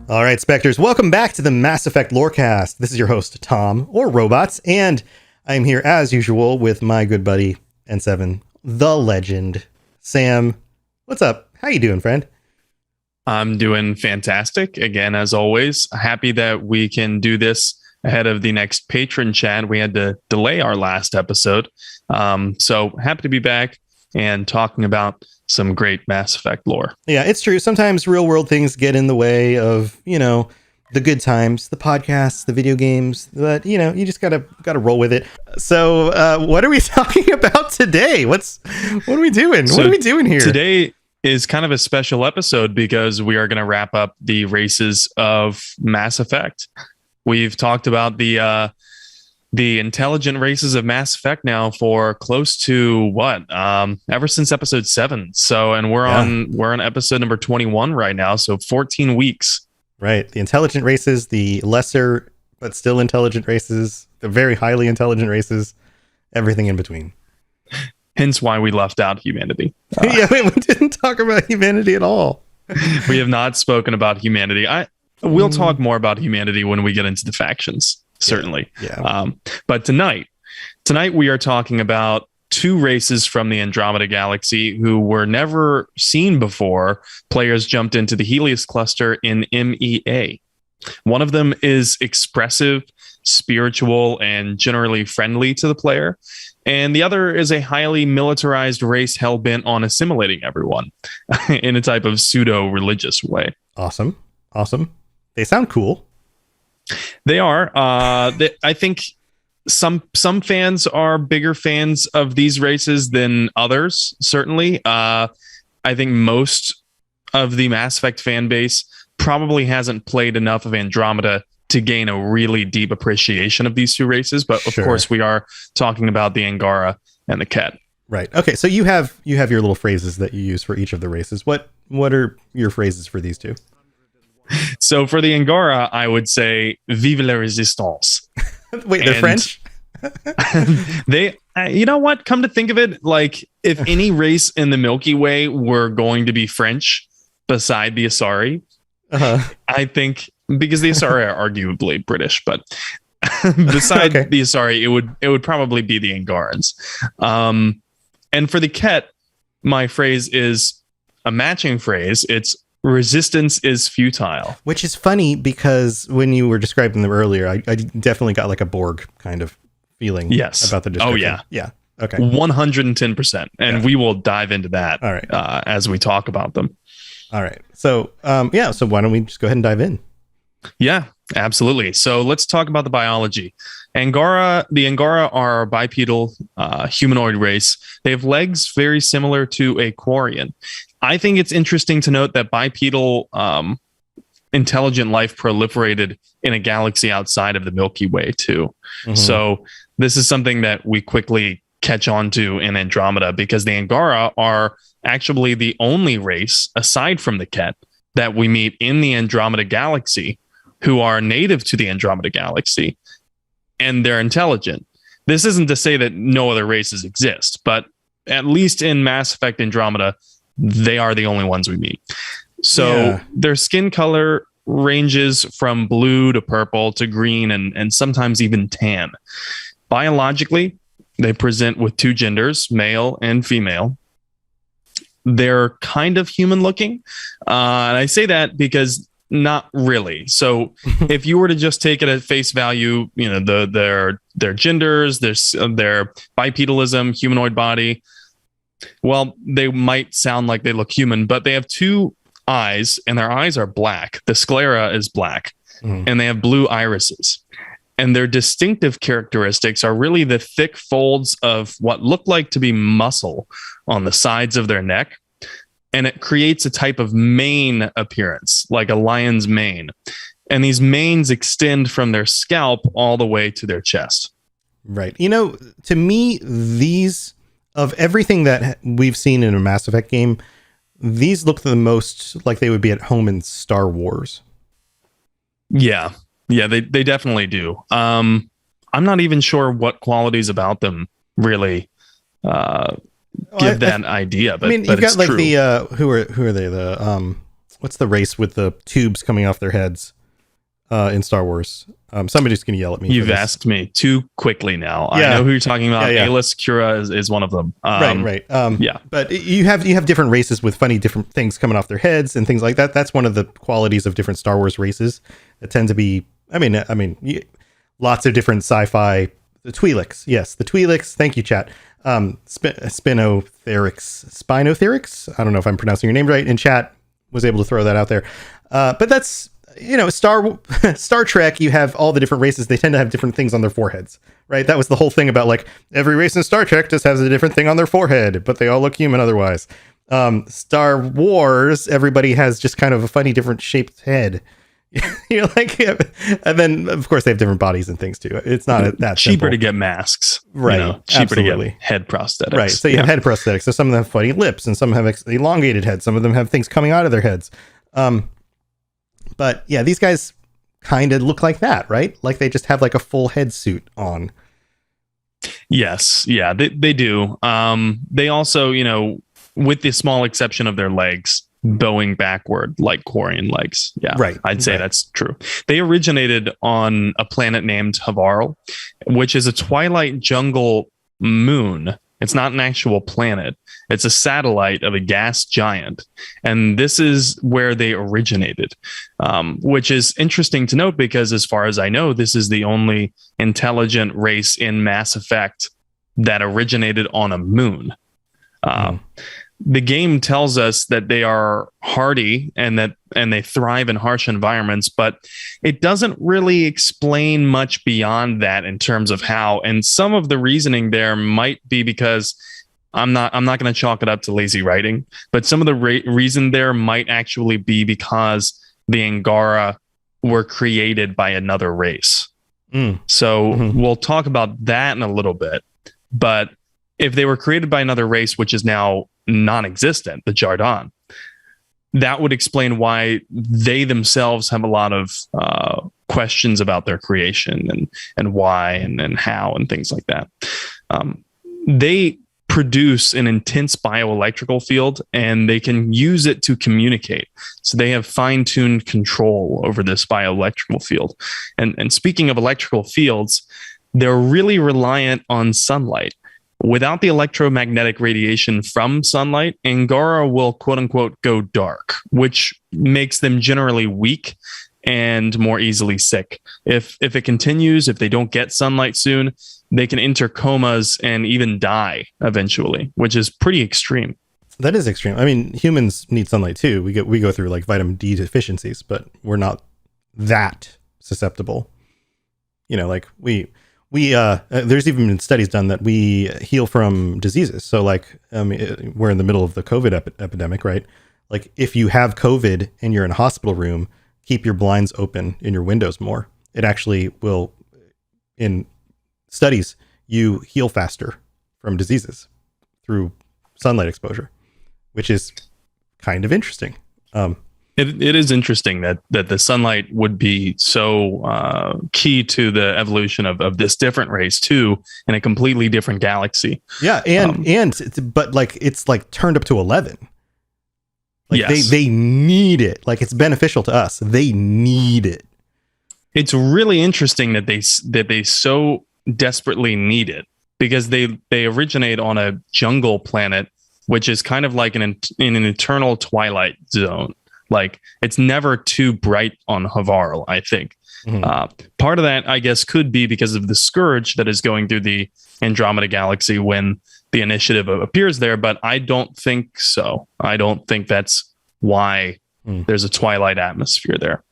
All right, Spectres, welcome back to the Mass Effect Lorecast. This is your host, Tom, or Robots, and I'm here as usual with my good buddy, N7, the legend, Sam. What's up? How you doing, friend? I'm doing fantastic. Again, as always, happy that we can do this ahead of the next patron chat. We had to delay our last episode. So happy to be back and talking about some great Mass Effect lore. Yeah, it's true. Sometimes real world things get in the way of, the good times, the podcasts, the video games, but you just gotta roll with it. So what are we talking about today? What are we doing? What are we doing here? Today is kind of a special episode because we are going to wrap up the races of Mass Effect. We've talked about the intelligent races of Mass Effect now for close to ever since episode 7. So, and we're on episode number 21 right now. So 14 weeks. Right. The intelligent races, the lesser, but still intelligent races, the very highly intelligent races, everything in between. Hence why we left out humanity. We didn't talk about humanity at all. We have not spoken about humanity. We'll talk more about humanity when we get into the factions. Certainly. Yeah. But tonight we are talking about two races from the Andromeda galaxy who were never seen before. Players jumped into the Helios cluster in MEA. One of them is expressive, spiritual, and generally friendly to the player. And the other is a highly militarized race hell-bent on assimilating everyone in a type of pseudo-religious way. Awesome. They sound cool. They are. I think some fans are bigger fans of these races than others, certainly. I think most of the Mass Effect fan base probably hasn't played enough of Andromeda to gain a really deep appreciation of these two races. But of course, we are talking about the Angara and the Kett. Right. Okay. So you have your little phrases that you use for each of the races. What are your phrases for these two? So for the Angara, I would say "Vive la résistance." Wait, they're French? They, you know what? Come to think of it, like if any race in the Milky Way were going to be French beside the Asari, I think, because the Asari are arguably British, but beside the Asari, it would probably be the Angarans. And for the Kett, my phrase is a matching phrase. It's "resistance is futile," which is funny because when you were describing them earlier, I definitely got like a Borg kind of feeling. Yes. About the description. Oh yeah. Okay. 110%, and we will dive into that. All right. As we talk about them. All right. So so why don't we just go ahead and dive in? Yeah, absolutely. So let's talk about the biology. The Angara are a bipedal humanoid race. They have legs very similar to a Quarian. I think it's interesting to note that bipedal intelligent life proliferated in a galaxy outside of the Milky Way too. Mm-hmm. So this is something that we quickly catch on to in Andromeda, because the Angara are actually the only race aside from the Kett that we meet in the Andromeda galaxy who are native to the Andromeda galaxy, and they're intelligent. This isn't to say that no other races exist, but at least in Mass Effect Andromeda, they are the only ones we meet. So their skin color ranges from blue to purple to green and sometimes even tan. Biologically, they present with two genders, male and female. They're kind of human looking. And I say that because not really. So if you were to just take it at face value, their genders, their bipedalism, humanoid body, well, they might sound like they look human, but they have two eyes, and their eyes are black. The sclera is black, and they have blue irises. And their distinctive characteristics are really the thick folds of what look like to be muscle on the sides of their neck. And it creates a type of mane appearance, like a lion's mane. And these manes extend from their scalp all the way to their chest. Right. To me, these, of everything that we've seen in a Mass Effect game, these look the most like they would be at home in Star Wars. Yeah, they definitely do. I'm not even sure what qualities about them really give that idea. But I mean, you've got like true. the who are they? what's the race with the tubes coming off their heads in Star Wars? Somebody's going to yell at me. You've asked me too quickly now. Yeah. I know who you're talking about. Yeah. Alis Kura is one of them. Right. Yeah. But you have different races with funny different things coming off their heads and things like that. That's one of the qualities of different Star Wars races that tend to be. I mean, lots of different sci-fi. The Twi'leks, yes, the Twi'leks. Thank you, chat. Spinotherix. I don't know if I'm pronouncing your name right. In chat, was able to throw that out there. But that's, Star Trek. You have all the different races. They tend to have different things on their foreheads, right? That was the whole thing about like every race in Star Trek just has a different thing on their forehead, but they all look human otherwise. Star Wars, everybody has just kind of a funny, different shaped head. You're like, and then of course they have different bodies and things too. It's not that cheaper simple. to get masks, right? Cheaper Absolutely. to get head prosthetics, right? So you have head prosthetics. So some of them have funny lips, and some have elongated heads. Some of them have things coming out of their heads. But yeah, these guys kind of look like that, right? Like they just have like a full head suit on. Yes, yeah, they do. They also, with the small exception of their legs, bowing backward like Quarian legs. Yeah, right. I'd say that's true. They originated on a planet named Havarl, which is a twilight jungle moon. It's not an actual planet. It's a satellite of a gas giant. And this is where they originated, which is interesting to note because as far as I know, this is the only intelligent race in Mass Effect that originated on a moon. The game tells us that they are hardy and they thrive in harsh environments, but it doesn't really explain much beyond that in terms of how. And some of the reasoning there might be because I'm not going to chalk it up to lazy writing, but some of the reason there might actually be because the Angara were created by another race. So we'll talk about that in a little bit. But if they were created by another race, which is now non-existent, the Jardan, that would explain why they themselves have a lot of questions about their creation and why and how and things like that. They produce an intense bioelectrical field and they can use it to communicate. So they have fine-tuned control over this bioelectrical field. And speaking of electrical fields, they're really reliant on sunlight. Without the electromagnetic radiation from sunlight, Angara will quote unquote go dark, which makes them generally weak and more easily sick. If it continues, if they don't get sunlight soon, they can enter comas and even die eventually, which is pretty extreme. That is extreme. I mean, humans need sunlight too. We go through like vitamin D deficiencies, but we're not that susceptible. Like there's even been studies done that we heal from diseases. So like, we're in the middle of the COVID epidemic, right? Like if you have COVID and you're in a hospital room, keep your blinds open and your windows more. It actually will, in studies, you heal faster from diseases through sunlight exposure, which is kind of interesting. It is interesting that the sunlight would be so key to the evolution of this different race too, in a completely different galaxy. Yeah, but like it's like turned up to 11. Like yes. they need it. Like it's beneficial to us. They need it. It's really interesting that they so desperately need it because they originate on a jungle planet, which is kind of like in an eternal twilight zone. Like it's never too bright on Havarl, I think. Part of that, I guess, could be because of the scourge that is going through the Andromeda galaxy when the initiative appears there, but I don't think so. I don't think that's why there's a twilight atmosphere there.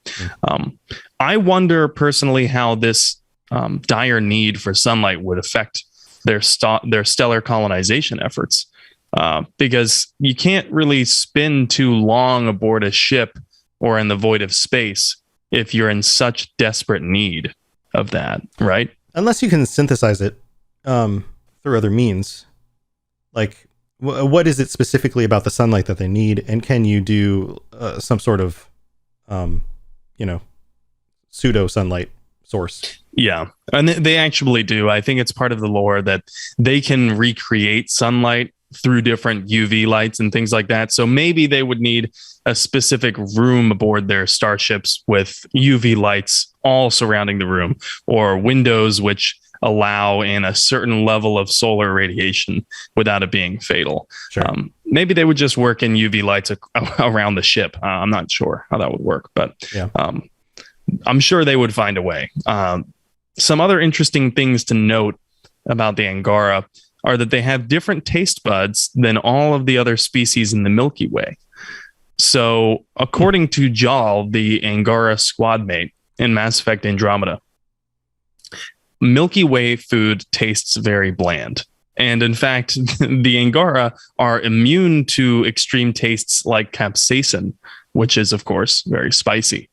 I wonder personally how this dire need for sunlight would affect their stellar colonization efforts. Because you can't really spin too long aboard a ship or in the void of space if you're in such desperate need of that, right? Unless you can synthesize it through other means. Like, what is it specifically about the sunlight that they need? And can you do some sort of, pseudo sunlight source? Yeah, and they actually do. I think it's part of the lore that they can recreate sunlight through different UV lights and things like that. So maybe they would need a specific room aboard their starships with UV lights all surrounding the room, or windows which allow in a certain level of solar radiation without it being fatal. Sure. Maybe they would just work in UV lights around the ship. I'm not sure how that would work, but yeah. I'm sure they would find a way. Some other interesting things to note about the Angara are that they have different taste buds than all of the other species in the Milky Way. So, according to Jal, the Angara squad mate in Mass Effect Andromeda, Milky Way food tastes very bland. And in fact, the Angara are immune to extreme tastes like capsaicin, which is, of course, very spicy.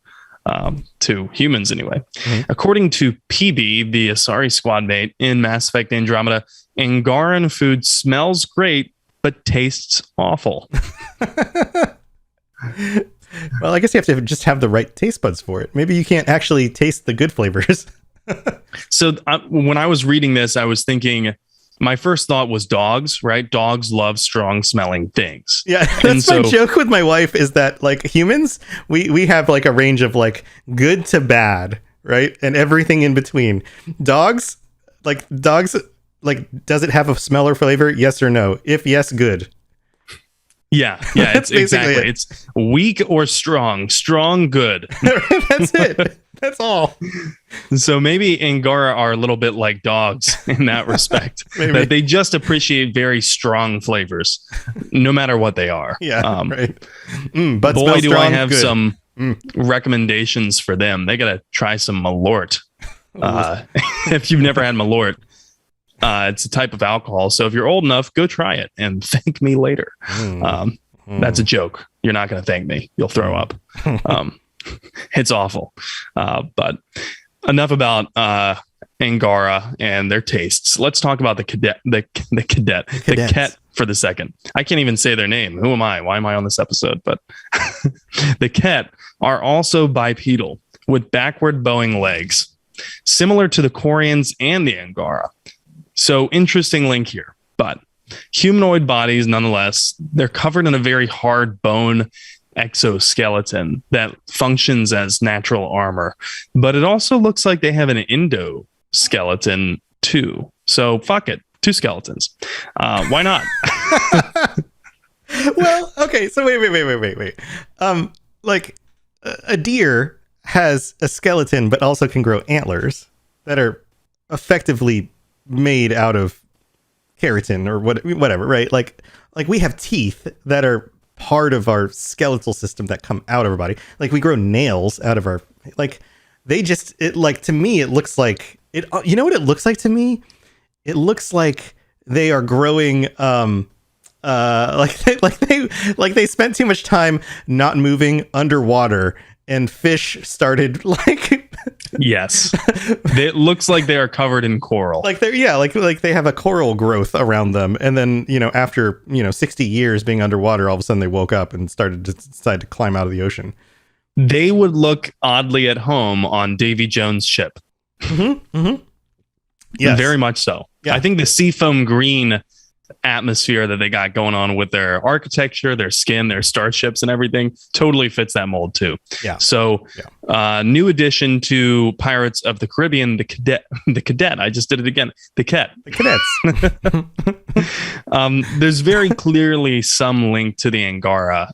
To humans anyway. Mm-hmm. According to PB, the Asari squad mate in Mass Effect Andromeda, Angaran food smells great, but tastes awful. Well, I guess you have to just have the right taste buds for it. Maybe you can't actually taste the good flavors. So when I was reading this, I was thinking, my first thought was dogs, right? Dogs love strong smelling things. Yeah, that's my joke with my wife, is that like humans, we have like a range of like good to bad, right? And everything in between. Dogs, does it have a smell or flavor? Yes or no? If yes, good. Yeah, it's exactly. It's weak or strong. Strong, good. That's it. That's all. So maybe Angara are a little bit like dogs in that respect. That they just appreciate very strong flavors, no matter what they are. Yeah, right. But boy, do I have some recommendations for them. They got to try some Malort. If you've never had Malort, it's a type of alcohol. So if you're old enough, go try it and thank me later. That's a joke. You're not going to thank me. You'll throw up. It's awful. But enough about Angara and their tastes. Let's talk about the Kett for the second. I can't even say their name. Who am I? Why am I on this episode? But the Kett are also bipedal with backward bowing legs, similar to the Quarians and the Angara. So interesting link here, but humanoid bodies, nonetheless, they're covered in a very hard bone exoskeleton that functions as natural armor, but it also looks like they have an endoskeleton too. So fuck it, 2 skeletons. Why not? Well, okay, so wait. Like a deer has a skeleton, but also can grow antlers that are effectively made out of keratin or whatever, right? Like we have teeth that are part of our skeletal system that come out of our body. Like we grow nails out of our, like they just, it like, to me, it looks like it, you know what it looks like to me? It looks like they are growing, like they spent too much time not moving underwater and fish started like yes, it looks like they are covered in coral. Like they're like they have a coral growth around them, and then after 60 years being underwater, all of a sudden they woke up and decided to climb out of the ocean. They would look oddly at home on Davy Jones' ship. Yes, very much so. Yeah. I think the seafoam green atmosphere that they got going on with their architecture, their skin, their starships and everything totally fits that mold too. Yeah. So new addition to Pirates of the Caribbean, the Cadet. I just did it again. The Kett. The Cadets. There's very clearly some link to the Angara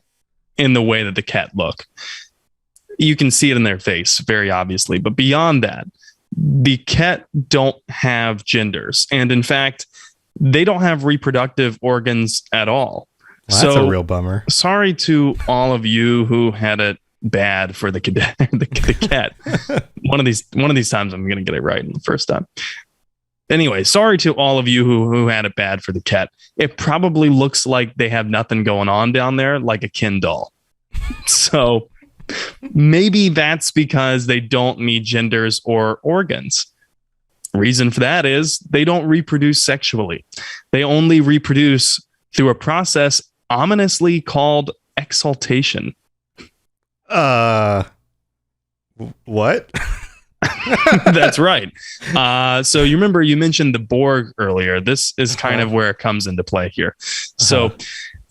in the way that the Kett look. You can see it in their face very obviously, but beyond that, the Kett don't have genders. And in fact, they don't have reproductive organs at all. Well, that's a real bummer. Sorry to all of you who had it bad for the Cadet, the Kett. One of these times I'm going to get it right the first time. Anyway, sorry to all of you who had it bad for the Kett. It probably looks like they have nothing going on down there, like a Ken doll. So maybe that's because they don't need genders or organs. Reason for that is they don't reproduce sexually. They only reproduce through a process ominously called exaltation. What? That's right. So you remember you mentioned the Borg earlier. This is kind of where it comes into play here. So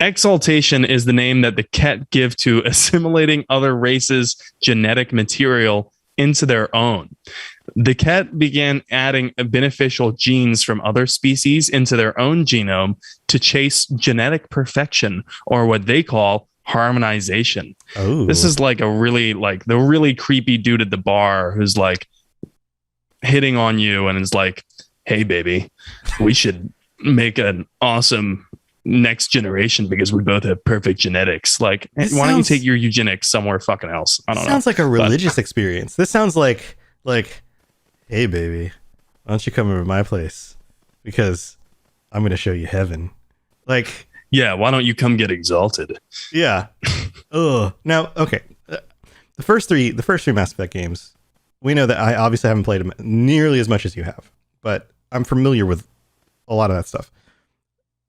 exaltation is the name that the Kett give to assimilating other races' genetic material into their own. The Kett began adding beneficial genes from other species into their own genome to chase genetic perfection, or what they call harmonization. Oh, This is like the really creepy dude at the bar who's like hitting on you and is like, "Hey, baby, we should make an awesome next generation because we both have perfect genetics. Like, why don't you take your eugenics somewhere fucking else?" I don't know. Sounds like a religious experience. This sounds like, hey, baby, why don't you come over to my place? Because I'm going to show you heaven. Like, yeah, why don't you come get exalted? yeah. Ugh. Now, okay. The first three Mass Effect games, we know that I obviously haven't played them nearly as much as you have, but I'm familiar with a lot of that stuff.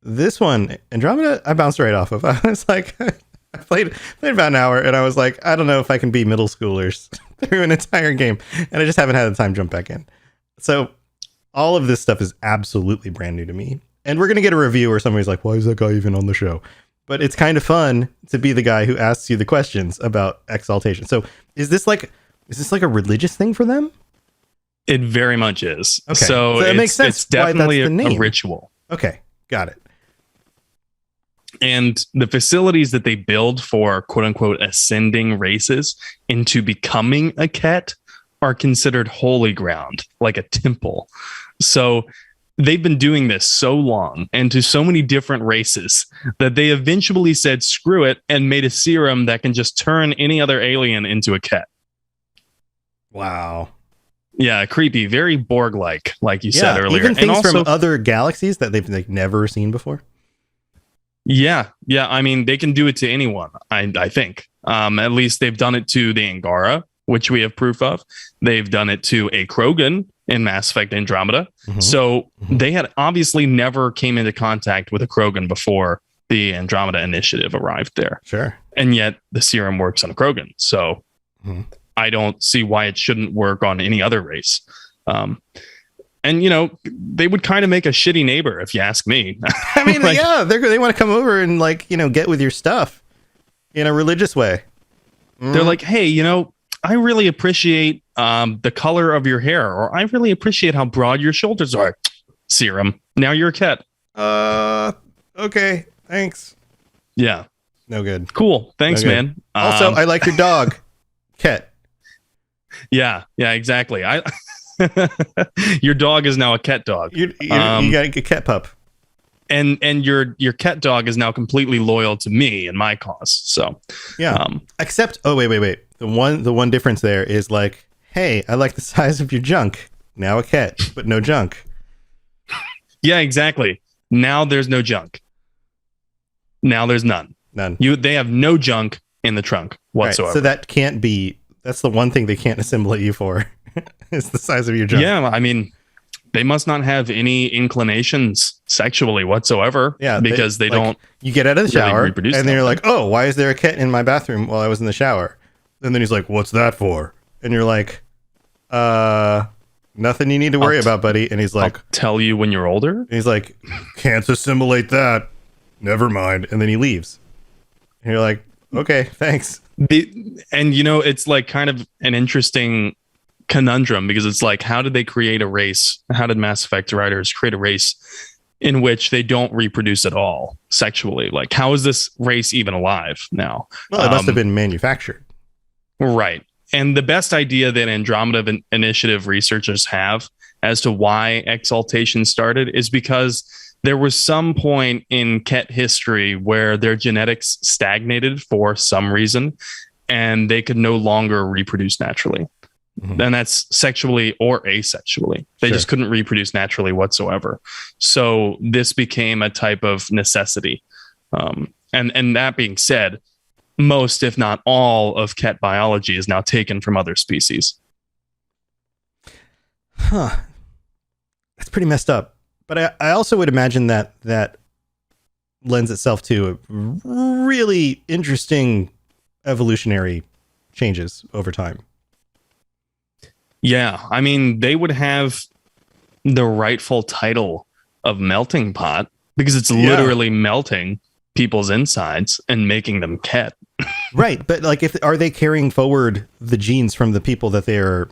This one, Andromeda, I bounced right off of. I was like, I played about an hour, and I was like, I don't know if I can be middle schoolers through an entire game, and I just haven't had the time to jump back in. So all of this stuff is absolutely brand new to me, and we're gonna get a review where somebody's like, "Why is that guy even on the show?" But it's kind of fun to be the guy who asks you the questions about exaltation. So is this like a religious thing for them? It very much is. Okay, So it makes sense. It's definitely why that's the a name. ritual. Okay, got it. And the facilities that they build for quote unquote ascending races into becoming a Kett are considered holy ground, like a temple. So they've been doing this so long and to so many different races that they eventually said, screw it, and made a serum that can just turn any other alien into a Kett. Wow. Yeah, creepy, very Borg-like, like you said earlier. Even things and also, from other galaxies that they've like never seen before. Yeah. I mean, they can do it to anyone. I think. At least they've done it to the Angara, which we have proof of. They've done it to a Krogan in Mass Effect Andromeda. So they had obviously never came into contact with a Krogan before the Andromeda Initiative arrived there. Sure. And yet the serum works on a Krogan. So I don't see why it shouldn't work on any other race. And, you know, they would kind of make a shitty neighbor, if you ask me. I mean, Like, yeah, they want to come over and, like, you know, get with your stuff in a religious way. They're like, hey, you know, I really appreciate the color of your hair, or I really appreciate how broad your shoulders are. Serum. Now you're a Kett. Okay, thanks. Yeah. No good. Cool. Thanks, No good. man. Also, I like your dog, Kett. Yeah, exactly. Your dog is now a Kett dog. You got a Kett pup. And your Kett dog is now completely loyal to me and my cause. So yeah. Except, oh wait. The one difference there is like, hey, I like the size of your junk. Now a Kett, but no junk. Yeah, exactly. Now there's no junk. Now there's none. They have no junk in the trunk whatsoever. Right, so that can't be. That's the one thing they can't assimilate you for. Is the size of your junk. Yeah, I mean, they must not have any inclinations sexually whatsoever. Yeah, because they don't. You get out of the shower, really reproduce and they're like, "Oh, why is there a Kett in my bathroom while I was in the shower?" And then he's like, "What's that for?" And you're like, nothing you need to worry about, buddy." And he's like, I'll tell you when you're older. And he's like, "Can't assimilate that. Never mind." And then he leaves. And you're like, "Okay, thanks." And you know, it's like kind of an interesting conundrum, because it's like, how did they create a race? How did Mass Effect writers create a race in which they don't reproduce at all sexually? Like, how is this race even alive now? Well, it must have been manufactured. Right. And the best idea that Andromeda Initiative researchers have as to why exaltation started is because there was some point in Kett history where their genetics stagnated for some reason, and they could no longer reproduce naturally. And that's sexually or asexually. They just couldn't reproduce naturally whatsoever. So this became a type of necessity. And that being said, most, if not all, of Kett biology is now taken from other species. Huh. That's pretty messed up. But I also would imagine that lends itself to a really interesting evolutionary changes over time. Yeah, I mean, they would have the rightful title of melting pot because it's literally melting people's insides and making them Kett. Right, but like, are they carrying forward the genes from the people that they're,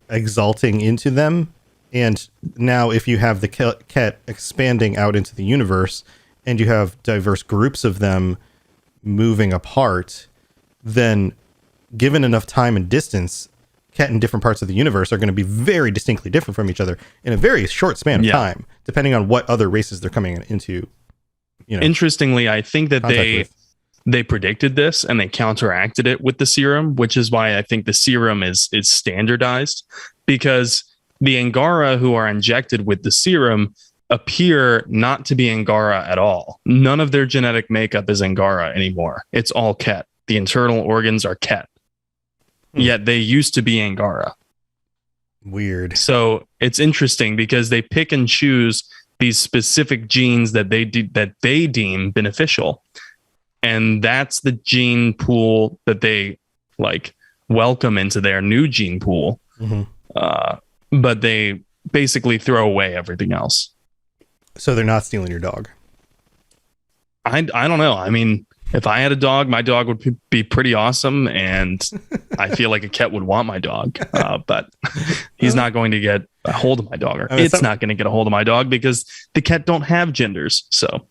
exalting into them? And now, if you have the Kett expanding out into the universe, and you have diverse groups of them moving apart, then given enough time and distance, Kett in different parts of the universe are going to be very distinctly different from each other in a very short span of time, depending on what other races they're coming into. Interestingly, I think that they predicted this and they counteracted it with the serum, which is why I think the serum is standardized, because the Angara who are injected with the serum appear not to be Angara at all. None of their genetic makeup is Angara anymore. It's all Kett. The internal organs are Kett. Yet they used to be Angara. Weird. So it's interesting because they pick and choose these specific genes that they deem beneficial. And that's the gene pool that they welcome into their new gene pool. But they basically throw away everything else. So they're not stealing your dog. I don't know. I mean, if I had a dog, my dog would be pretty awesome. And I feel like a Kett would want my dog. But he's not going to get a hold of my dog. Or it's not going to get a hold of my dog because the Kett don't have genders. So,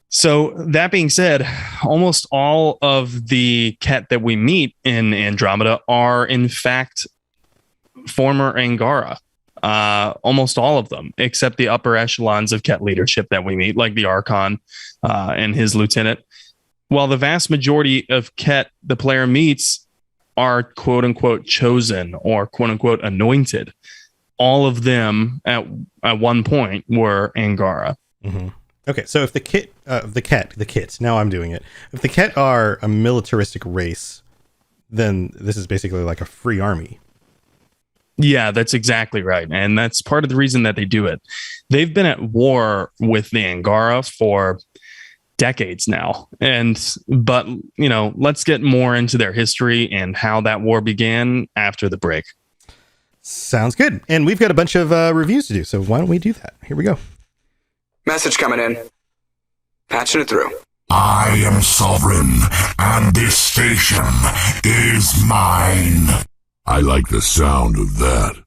So that being said, almost all of the Kett that we meet in Andromeda are in fact former Angara. Almost all of them, except the upper echelons of Kett leadership that we meet, like the Archon and his lieutenant. While the vast majority of Kett the player meets are quote unquote chosen or quote unquote anointed, all of them at one point were Angara. Okay, so if the Kett, now I'm doing it. If the Kett are a militaristic race, then this is basically like a free army. Yeah, that's exactly right. And that's part of the reason that they do it. They've been at war with the Angara for decades now. But let's get more into their history and how that war began after the break. Sounds good. And we've got a bunch of reviews to do. So why don't we do that? Here we go. Message coming in. Patching it through. I am sovereign, and this station is mine. I like the sound of that.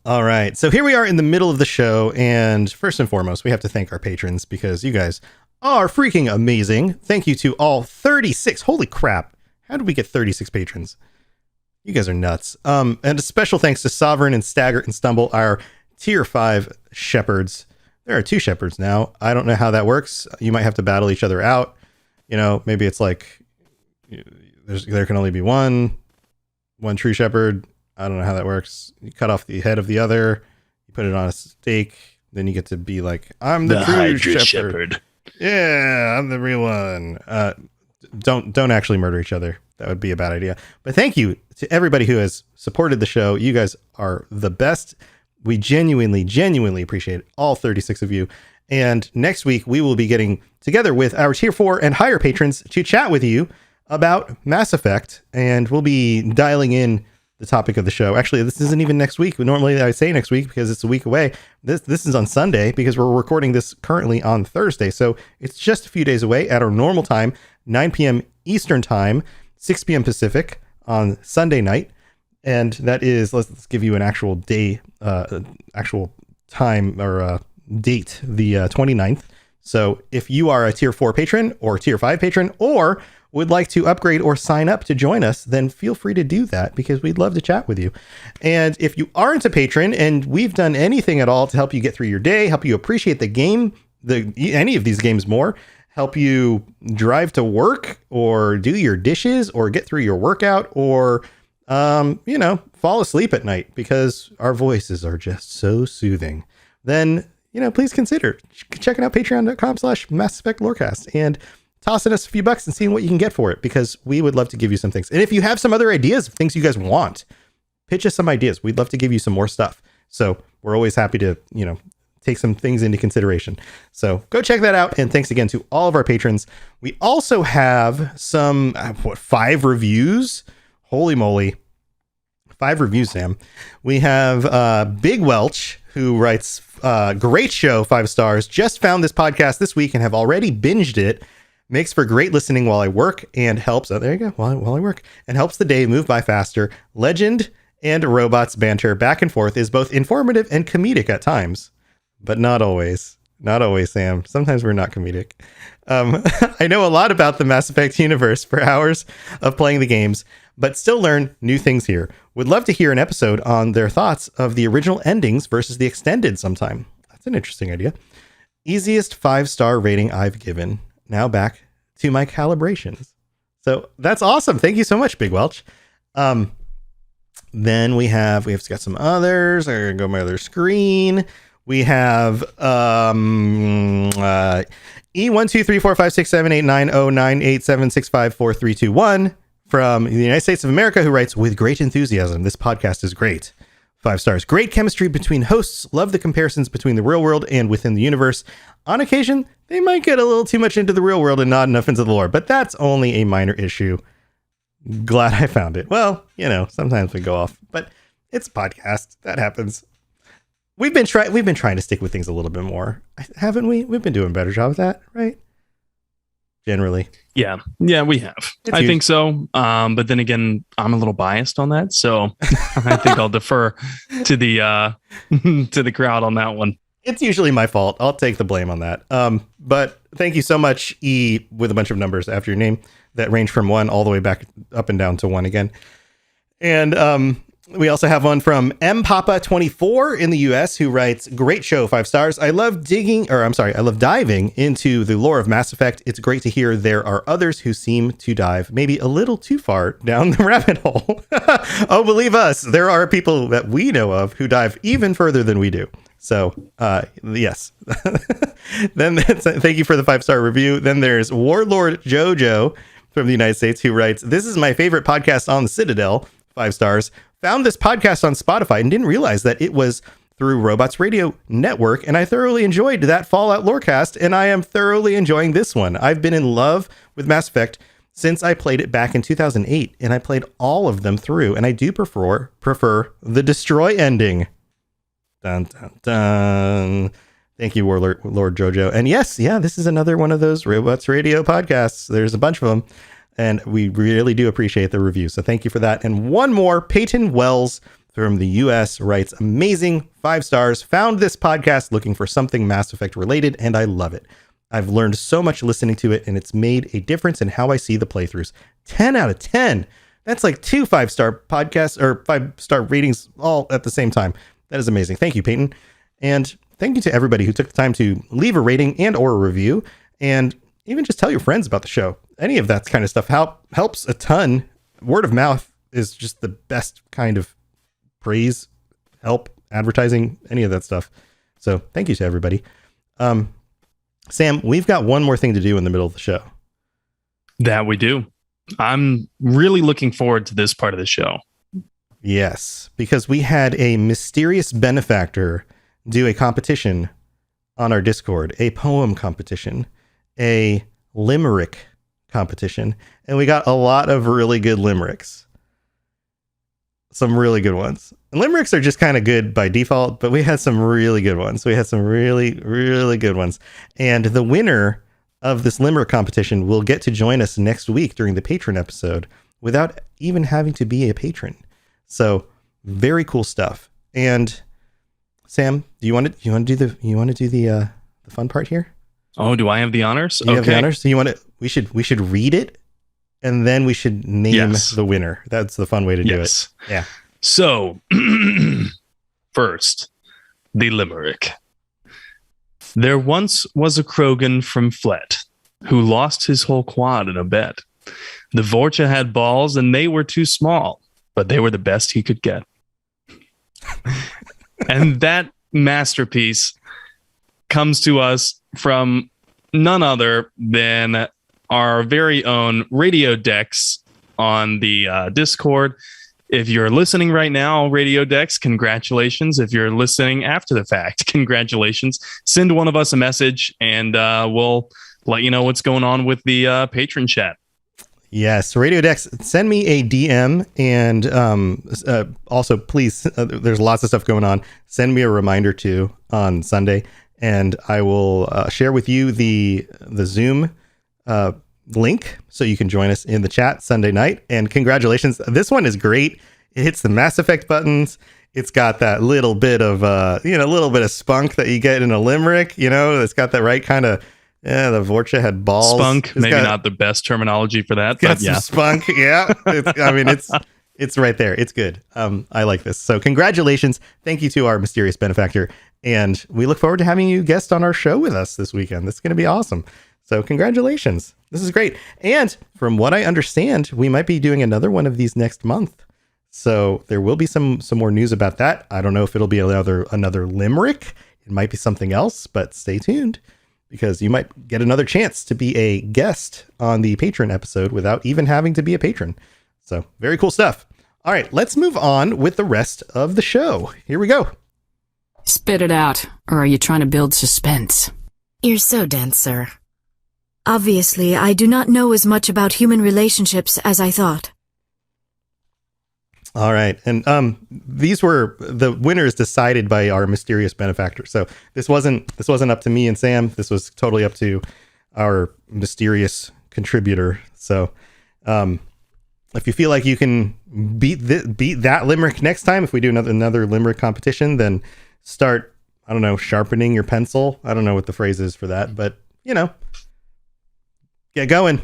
All right. So here we are in the middle of the show. And first and foremost, we have to thank our patrons because you guys are freaking amazing. Thank you to all 36. Holy crap. How did we get 36 patrons? You guys are nuts. And a special thanks to Sovereign and Stagger and Stumble, our tier 5 shepherds. There are 2 shepherds now. I don't know how that works. You might have to battle each other out. Maybe it's like there can only be one true shepherd. I don't know how that works. You cut off the head of the other, you put it on a stake, then you get to be like, I'm the true shepherd. Yeah, I'm the real one. Don't actually murder each other. That would be a bad idea. But thank you to everybody who has supported the show. You guys are the best. We genuinely appreciate all 36 of you. And next week, we will be getting together with our tier 4 and higher patrons to chat with you about Mass Effect. And we'll be dialing in the topic of the show. Actually, this isn't even next week. Normally I say next week because it's a week away. This is on Sunday because we're recording this currently on Thursday. So it's just a few days away at our normal time, 9 p.m. Eastern time, 6 p.m. Pacific on Sunday night. And that is, let's give you an actual day, actual time or date, the 29th. So if you are a tier 4 patron or tier 5 patron or would like to upgrade or sign up to join us, then feel free to do that because we'd love to chat with you. And if you aren't a patron and we've done anything at all to help you get through your day, help you appreciate the game, any of these games more, help you drive to work or do your dishes or get through your workout or, fall asleep at night because our voices are just so soothing, then, please consider checking out patreon.com/Mass Effect Lorecast and tossing us a few bucks and seeing what you can get for it, because we would love to give you some things. And if you have some other ideas of things you guys want, pitch us some ideas. We'd love to give you some more stuff. So we're always happy to, take some things into consideration. So go check that out. And thanks again to all of our patrons. We also have some, 5 reviews. Holy moly. 5 reviews, Sam. We have Big Welch, who writes, great show, 5 stars. Just found this podcast this week and have already binged it. Makes for great listening while I work and helps. Oh, there you go. While I work and helps the day move by faster. Legend and robots banter back and forth is both informative and comedic at times, but not always. Not always, Sam. Sometimes we're not comedic. I know a lot about the Mass Effect universe for hours of playing the games, but still learn new things here. Would love to hear an episode on their thoughts of the original endings versus the extended sometime. That's an interesting idea. Easiest 5-star rating I've given. Now back to my calibrations. So that's awesome. Thank you so much, Big Welch. Then we've got some others. I'm going to go to my other screen. We have E1234567890987654321 from the United States of America, who writes, with great enthusiasm, this podcast is great. 5 stars. Great chemistry between hosts. Love the comparisons between the real world and within the universe. On occasion, they might get a little too much into the real world and not enough into the lore, but that's only a minor issue. Glad I found it. Well, sometimes we go off, but it's a podcast. That happens. We've been trying to stick with things a little bit more, haven't we? We've been doing a better job of that, right? Generally. Yeah, we have. I think so. But then again, I'm a little biased on that, so I think I'll defer to the to the crowd on that one. It's usually my fault. I'll take the blame on that. But thank you so much, E, with a bunch of numbers after your name that range from 1 all the way back up and down to 1 again. And we also have one from MPapa24 in the US, who writes, great show, 5 stars. I love diving into the lore of Mass Effect. It's great to hear there are others who seem to dive maybe a little too far down the rabbit hole. Oh, believe us, there are people that we know of who dive even further than we do. So, yes. Then thank you for the 5-star review. Then there's Warlord Jojo from the United States, who writes, this is my favorite podcast on the Citadel, 5 stars. Found this podcast on Spotify and didn't realize that it was through Robots Radio Network, and I thoroughly enjoyed that Fallout Lorecast, and I am thoroughly enjoying this one. I've been in love with Mass Effect since I played it back in 2008, and I played all of them through, and I do prefer the Destroy ending. Dun, dun, dun. Thank you, Lord Jojo. And yes, this is another one of those Robots Radio podcasts. There's a bunch of them, and we really do appreciate the review. So thank you for that. And one more, Peyton Wells from the US writes, amazing, 5 stars. Found this podcast looking for something Mass Effect related, and I love it. I've learned so much listening to it, and it's made a difference in how I see the playthroughs. 10 out of 10. That's like 2 5-star podcasts or 5-star ratings all at the same time. That is amazing. Thank you, Peyton. And thank you to everybody who took the time to leave a rating and or a review, and even just tell your friends about the show. Any of that kind of stuff helps a ton. Word of mouth is just the best kind of praise, help, advertising, any of that stuff. So thank you to everybody. Sam, we've got one more thing to do in the middle of the show. That we do. I'm really looking forward to this part of the show. Yes, because we had a mysterious benefactor do a competition on our Discord, a poem competition, a limerick competition, and we got a lot of really good limericks. Some really good ones. And limericks are just kind of good by default, but we had some really good ones. We had some really, really good ones. And the winner of this limerick competition will get to join us next week during the patron episode without even having to be a patron. So very cool stuff. And Sam, do you want to do the fun part here? Oh, do I have the honors? You have the honors. So we should read it, and then we should name the winner. That's the fun way to do it. Yeah. So first, the limerick. There once was a Krogan from Flet who lost his whole quad in a bet. The Vorcha had balls and they were too small, but they were the best he could get. And that masterpiece comes to us from none other than our very own Radio Dex on the Discord. If you're listening right now, Radio Dex, congratulations. If you're listening after the fact, congratulations. Send one of us a message and we'll let you know what's going on with the patron chat. Yes, Radio Dex, send me a DM, and also please, there's lots of stuff going on. Send me a reminder too on Sunday, and I will share with you the Zoom link so you can join us in the chat Sunday night. And congratulations, this one is great. It hits the Mass Effect buttons. It's got that little bit of a little bit of spunk that you get in a limerick. It's got that right kind of. Yeah, the Vorcha had balls. Spunk, maybe not the best terminology for that, but yeah. Spunk, yeah. It's right there. It's good. I like this. So congratulations. Thank you to our mysterious benefactor. And we look forward to having you guest on our show with us this weekend. That's going to be awesome. So congratulations. This is great. And from what I understand, we might be doing another one of these next month. So there will be some more news about that. I don't know if it'll be another limerick. It might be something else, but stay tuned, because you might get another chance to be a guest on the patron episode without even having to be a patron. So very cool stuff. All right, let's move on with the rest of the show. Here we go. Spit it out, or are you trying to build suspense? You're so dense, sir. Obviously, I do not know as much about human relationships as I thought. All right. And these were the winners decided by our mysterious benefactor. So this wasn't up to me and Sam. This was totally up to our mysterious contributor. So if you feel like you can beat that limerick next time, if we do another limerick competition, then start, I don't know, sharpening your pencil. I don't know what the phrase is for that, but get going.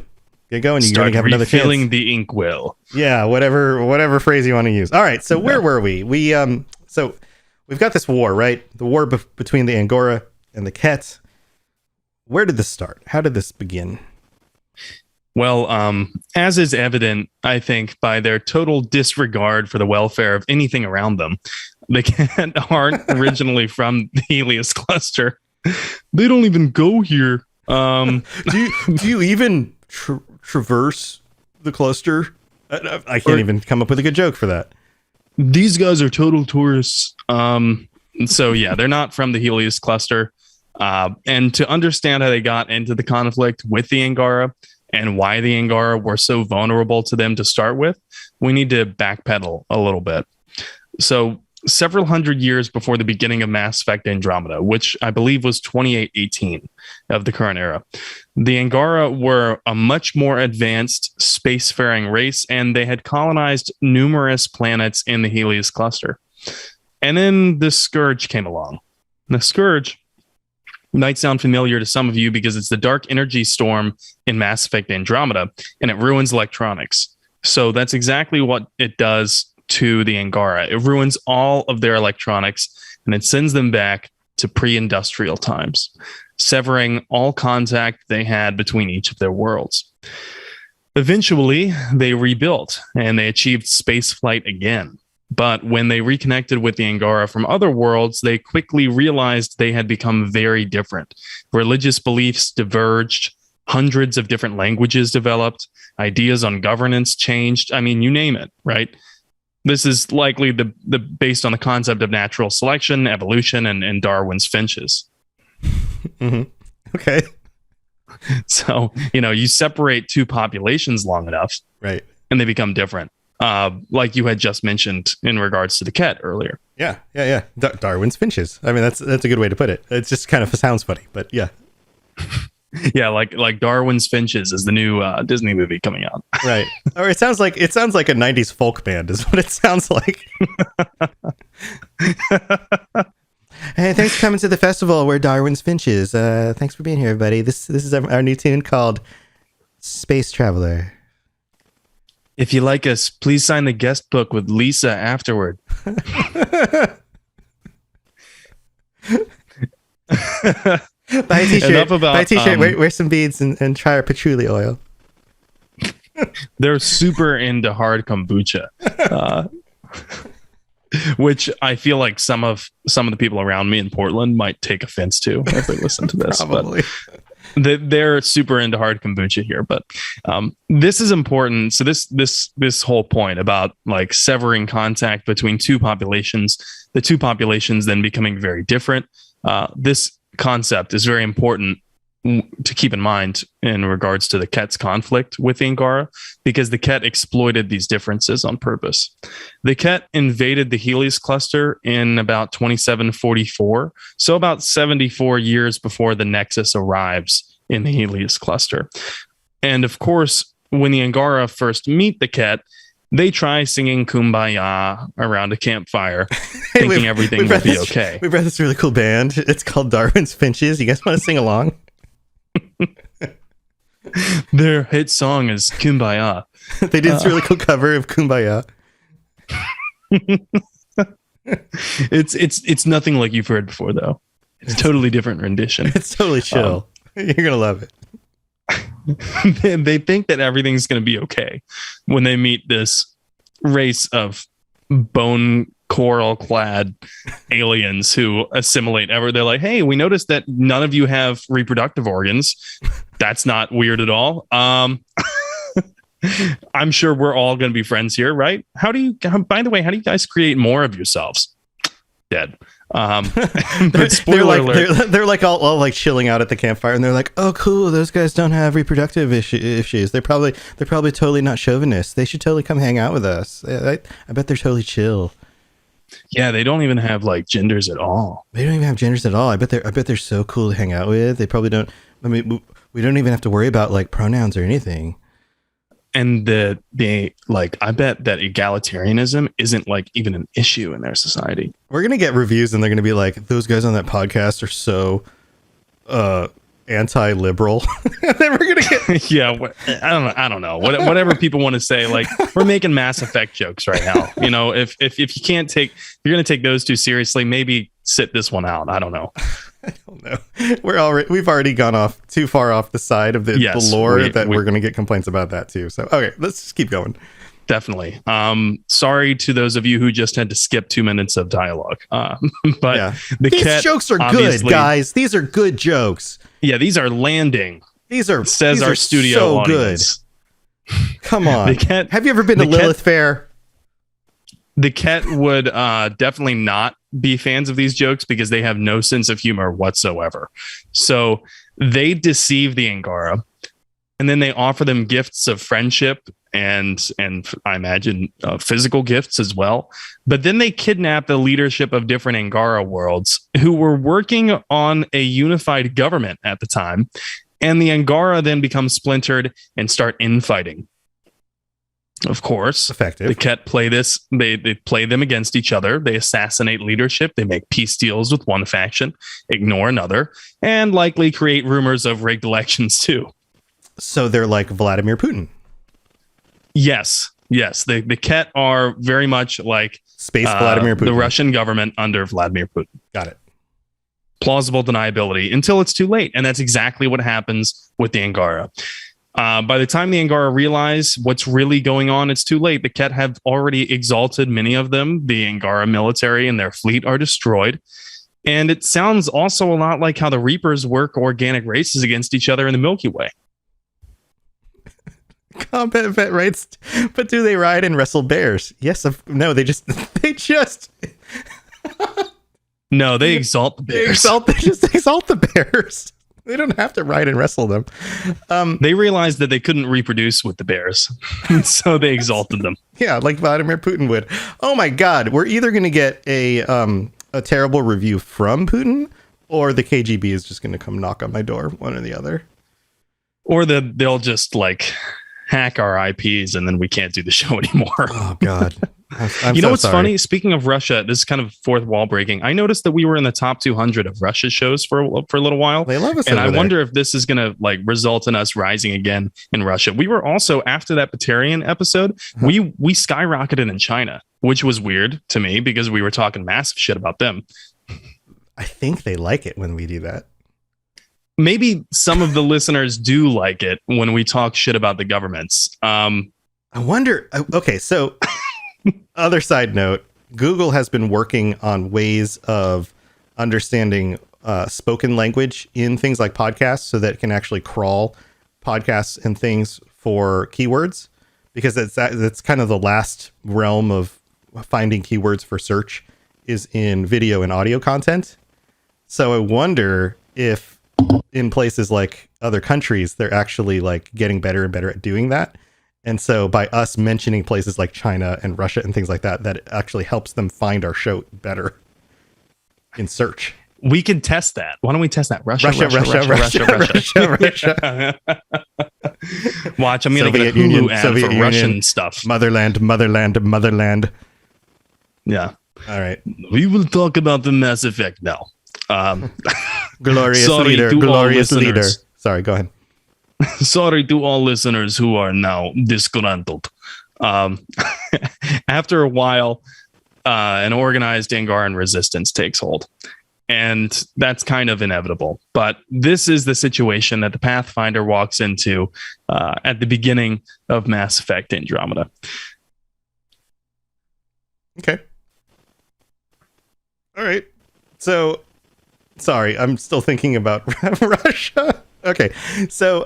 You're going to have another chance. Refilling the inkwell. Yeah, whatever phrase you want to use. All right, so where were we? So we've got this war, right? The war between the Angara and the Kett. Where did this start? How did this begin? Well, as is evident, I think, by their total disregard for the welfare of anything around them, the Kett aren't originally from the Helios cluster. They don't even go here. Do you even traverse the cluster? I can't even come up with a good joke for that. These guys are total tourists. So yeah, they're not from the Helios cluster. And to understand how they got into the conflict with the Angara and why the Angara were so vulnerable to them to start with, we need to backpedal a little bit. So several hundred years before the beginning of Mass Effect Andromeda, which I believe was 2818 of the current era, the Angara were a much more advanced spacefaring race, and they had colonized numerous planets in the Helios cluster. And then the Scourge came along. The Scourge might sound familiar to some of you because it's the dark energy storm in Mass Effect Andromeda, and it ruins electronics. So that's exactly what it does to the Angara. It ruins all of their electronics, and it sends them back to pre-industrial times, severing all contact they had between each of their worlds. Eventually, they rebuilt, and they achieved spaceflight again. But when they reconnected with the Angara from other worlds, they quickly realized they had become very different. Religious beliefs diverged, hundreds of different languages developed, ideas on governance changed. I mean, you name it, right? This is likely the based on the concept of natural selection, evolution, and Darwin's finches. Mm-hmm. Okay. So, you separate two populations long enough, right, and they become different. Like you had just mentioned in regards to the Kett earlier. Yeah. Darwin's finches. I mean, that's a good way to put it. It just kind of sounds funny, but yeah. Yeah, like Darwin's Finches is the new Disney movie coming out. Right. Or it sounds like a 90s folk band is what it sounds like. Hey, thanks for coming to the festival. We're Darwin's Finches. Thanks for being here, everybody. This is our new tune called Space Traveler. If you like us, please sign the guest book with Lisa afterward. Buy a t-shirt. Buy a t-shirt. Wear some beads and try our patchouli oil. They're super into hard kombucha, which I feel like some of the people around me in Portland might take offense to if they listen to this. Probably. But they're super into hard kombucha here. But this is important. So this whole point about like severing contact between two populations, the two populations then becoming very different. This concept is very important to keep in mind in regards to the Kett's conflict with the Angara, because the Kett exploited these differences on purpose. The Kett invaded the Helios cluster in about 2744, so about 74 years before the Nexus arrives in the Helios cluster. And of course, when the Angara first meet the Kett, they try singing Kumbaya around a campfire, thinking everything will be okay. We've read this really cool band. It's called Darwin's Finches. You guys want to sing along? Their hit song is Kumbaya. They did this really cool cover of Kumbaya. It's nothing like you've heard before, though. It's a totally different rendition. It's totally chill. You're gonna love it. They think that everything's going to be okay when they meet this race of bone coral clad aliens who assimilate ever. They're like, hey, we noticed that none of you have reproductive organs. That's not weird at all. I'm sure we're all going to be friends here, right? By the way, how do you guys create more of yourselves? Dead. But spoiler alert. They're like all like chilling out at the campfire, and they're like, "Oh, cool! Those guys don't have reproductive issues. They're probably totally not chauvinists. They should totally come hang out with us. I bet they're totally chill." Yeah, they don't even have like genders at all. They don't even have genders at all. I bet they're so cool to hang out with. They probably don't. I mean, we don't even have to worry about like pronouns or anything. And I bet that egalitarianism isn't like even an issue in their society. We're gonna get reviews, and they're gonna be like, "Those guys on that podcast are so anti-liberal." And then we're gonna get yeah. I don't know. Whatever people want to say. Like, we're making Mass Effect jokes right now. You know, if you can't take, if you're gonna take those two seriously, maybe sit this one out. I don't know. I don't know. We've already gone off too far off the side of the lore that we're going to get complaints about that too. So, okay, let's just keep going. Definitely. Sorry to those of you who just had to skip 2 minutes of dialogue. But yeah. These jokes are good, guys. These are good jokes. Yeah, these are landing. These are our studio so audience. Good. Come on. Have you ever been to Lilith Fair? The Kett would definitely not be fans of these jokes because they have no sense of humor whatsoever. So they deceive the Angara, and then they offer them gifts of friendship and I imagine physical gifts as well. But then they kidnap the leadership of different Angara worlds who were working on a unified government at the time, and the Angara then become splintered and start infighting. Of course, effective. The Kett play this. They play them against each other. They assassinate leadership. They make peace deals with one faction, ignore another, and likely create rumors of rigged elections too. So they're like Vladimir Putin. Yes. The Kett are very much like space Vladimir Putin, the Russian government under Vladimir Putin. Got it. Plausible deniability until it's too late, and that's exactly what happens with the Angara. By the time the Angara realize what's really going on, it's too late. The Kett have already exalted many of them. The Angara military and their fleet are destroyed. And it sounds also a lot like how the Reapers work organic races against each other in the Milky Way. Combat event rights, but do they ride and wrestle bears? Yes. No, they just No, they exalt the bears. They just exalt the bears. They don't have to ride and wrestle them. They realized that they couldn't reproduce with the bears, so they exalted them. Yeah, like Vladimir Putin would. Oh my God, we're either going to get a terrible review from Putin, or the KGB is just going to come knock on my door, one or the other. Or they'll just like hack our IPs, and then we can't do the show anymore. Oh God. I'm you know so what's sorry. funny? Speaking of Russia, this is kind of fourth wall breaking. I noticed that we were in the top 200 of Russia shows for a little while. They love us, and I over wonder there. if this is going to like result in us rising again in Russia. We were also, after that Batarian episode, we skyrocketed in China, which was weird to me because we were talking massive shit about them. I think they like it when we do that. Maybe some of the listeners do like it when we talk shit about the governments. I wonder. Okay, so other side note, Google has been working on ways of understanding spoken language in things like podcasts so that it can actually crawl podcasts and things for keywords, because that's kind of the last realm of finding keywords for search is in video and audio content. So I wonder if in places like other countries, they're actually like getting better and better at doing that. And so by us mentioning places like China and Russia and things like that, that actually helps them find our show better in search. We can test that. Why don't we test that? Russia. Watch, I'm going to get a Hulu ad for Russian stuff. Motherland. Yeah. All right. We will talk about the Mass Effect now. Glorious leader. Sorry, go ahead. Sorry to all listeners who are now disgruntled. After a while, an organized Angaran resistance takes hold. And that's kind of inevitable. But this is the situation that the Pathfinder walks into at the beginning of Mass Effect Andromeda. Okay. All right. So, sorry, I'm still thinking about Russia. Okay. So,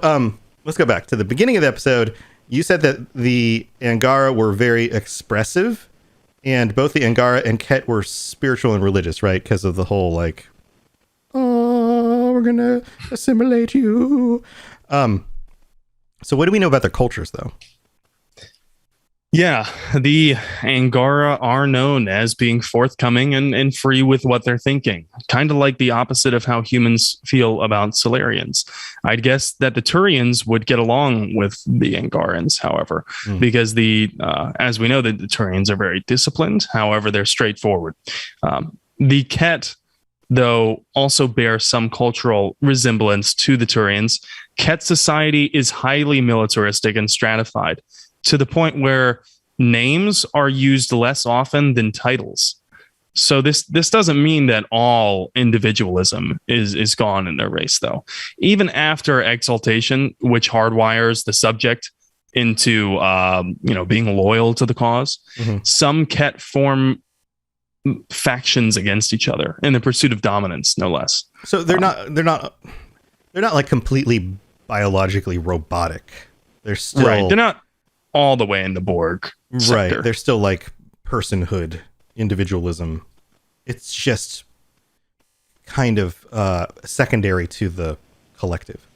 let's go back to the beginning of the episode. You said that the Angara were very expressive. And both the Angara and Kett were spiritual and religious, right? Because of the whole, like, oh, we're going to assimilate you. So what do we know about their cultures, though? Yeah, the Angara are known as being forthcoming and free with what they're thinking. Kind of like the opposite of how humans feel about Solarians. I'd guess that the Turians would get along with the Angarans, however, because as we know, the Turians are very disciplined. However, they're straightforward. The Kett, though, also bear some cultural resemblance to the Turians. Kett society is highly militaristic and stratified, to the point where names are used less often than titles. So this doesn't mean that all individualism is gone in their race, though. Even after exaltation, which hardwires the subject into being loyal to the cause, some Kett form factions against each other in the pursuit of dominance, no less. So they're not like completely biologically robotic. They're still right. They're not all the way in the Borg sector. Right. They're still like personhood, individualism. It's just kind of secondary to the collective.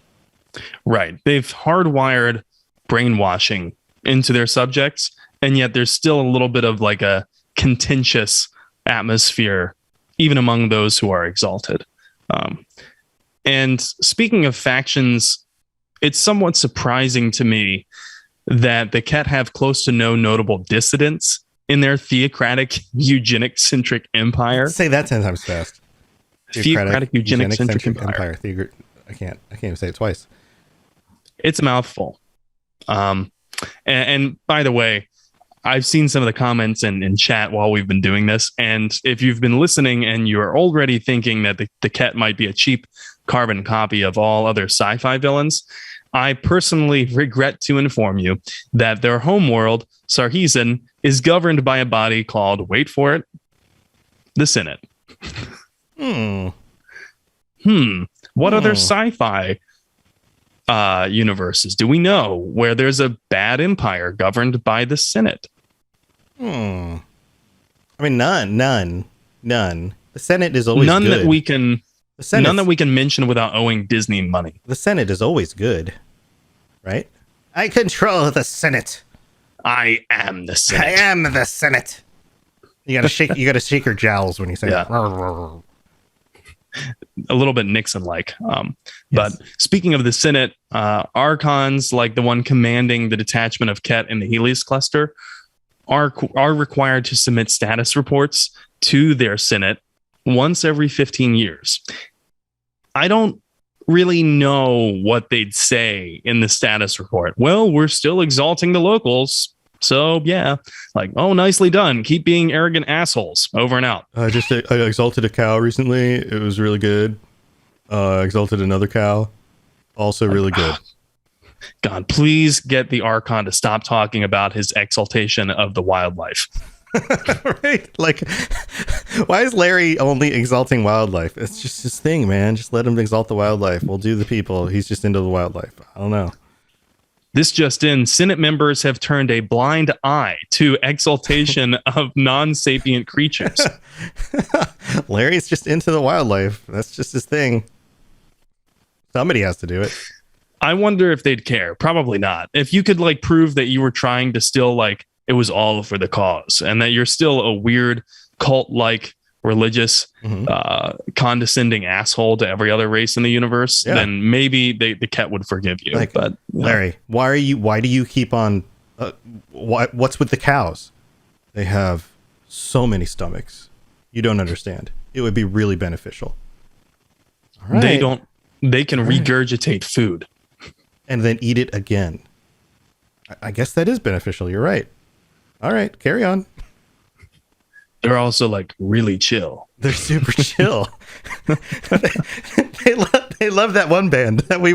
Right. They've hardwired brainwashing into their subjects, and yet there's still a little bit of like a contentious atmosphere, even among those who are exalted. And speaking of factions, it's somewhat surprising to me that the Kett have close to no notable dissidents in their theocratic, eugenic-centric empire. Say that 10 times fast. Theocratic, eugenic-centric empire. I can't even say it twice. It's a mouthful. And by the way, I've seen some of the comments in chat while we've been doing this. And if you've been listening and you're already thinking that the Kett might be a cheap carbon copy of all other sci-fi villains, I personally regret to inform you that their homeworld, Sarheesan, is governed by a body called, wait for it, the Senate. What other sci-fi universes do we know where there's a bad empire governed by the Senate? I mean, none. The Senate is always none good. That we can. None that we can mention without owing Disney money. The Senate is always good, right? I control the Senate. I am the Senate. I am the Senate. You gotta shake. You gotta shake your jowls when you say that. A little bit Nixon-like. But speaking of the Senate, Archons, like the one commanding the detachment of Kett in the Helios cluster, are required to submit status reports to their Senate once every 15 years. I don't really know what they'd say in the status report. Well, we're still exalting the locals. So, yeah, like, oh, nicely done. Keep being arrogant assholes. Over and out. I exalted a cow recently. It was really good. I exalted another cow. Also really good. God, please get the Archon to stop talking about his exaltation of the wildlife. Right? Like, why is Larry only exalting wildlife? It's just his thing, man. Just let him exalt the wildlife. We'll do the people. He's just into the wildlife. I don't know. This just in, Senate members have turned a blind eye to exaltation of non-sapient creatures. Larry's just into the wildlife. That's just his thing. Somebody has to do it. I wonder if they'd care. Probably not. If you could like prove that you were trying to still like it was all for the cause and that you're still a weird cult-like religious condescending asshole to every other race in the universe, then maybe the Kett would forgive you. Like, but Larry, why do you keep on what's with the cows? They have so many stomachs. You don't understand. It would be really beneficial. All right. They can regurgitate food and then eat it again. I guess that is beneficial. You're right. All right, carry on. They're also like really chill. They're super chill. they love that one band that we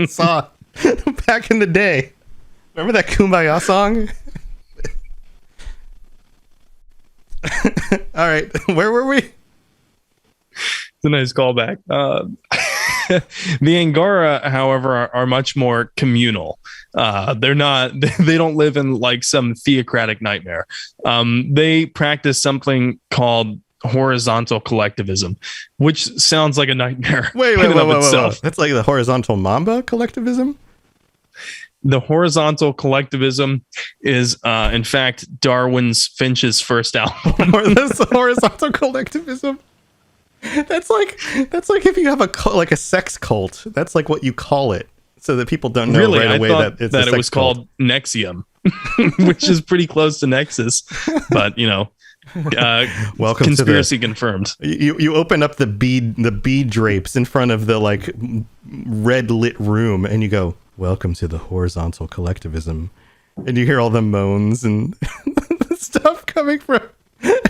saw back in the day. Remember that Kumbaya song? All right, where were we? It's a nice callback. The Angara, however, are much more communal. They don't live in like some theocratic nightmare. They practice something called horizontal collectivism, which sounds like a nightmare. Wait. That's like the horizontal Mamba collectivism? The horizontal collectivism is, in fact, Darwin's Finch's first album. Or this horizontal collectivism? That's like if you have a sex cult. That's like what you call it, so that people don't know right away that it's that it was cult. called Nexium, which is pretty close to Nexus, but welcome conspiracy confirmed. You open up the bead drapes in front of the like red lit room, and you go, "Welcome to the horizontal collectivism," and you hear all the moans and stuff coming from.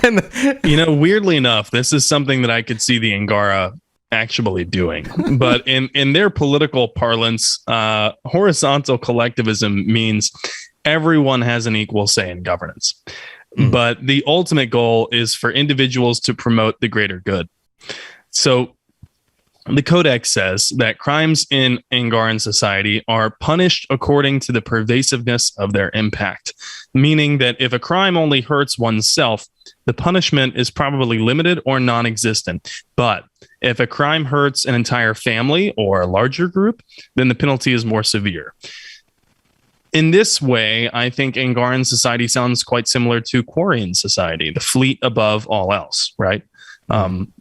And weirdly enough, this is something that I could see the Angara actually doing. But in their political parlance, horizontal collectivism means everyone has an equal say in governance. But the ultimate goal is for individuals to promote the greater good. So the Codex says that crimes in Angaran society are punished according to the pervasiveness of their impact, meaning that if a crime only hurts oneself, the punishment is probably limited or non-existent. But if a crime hurts an entire family or a larger group, then the penalty is more severe. In this way, I think Angaran society sounds quite similar to Quarian society, the fleet above all else, right?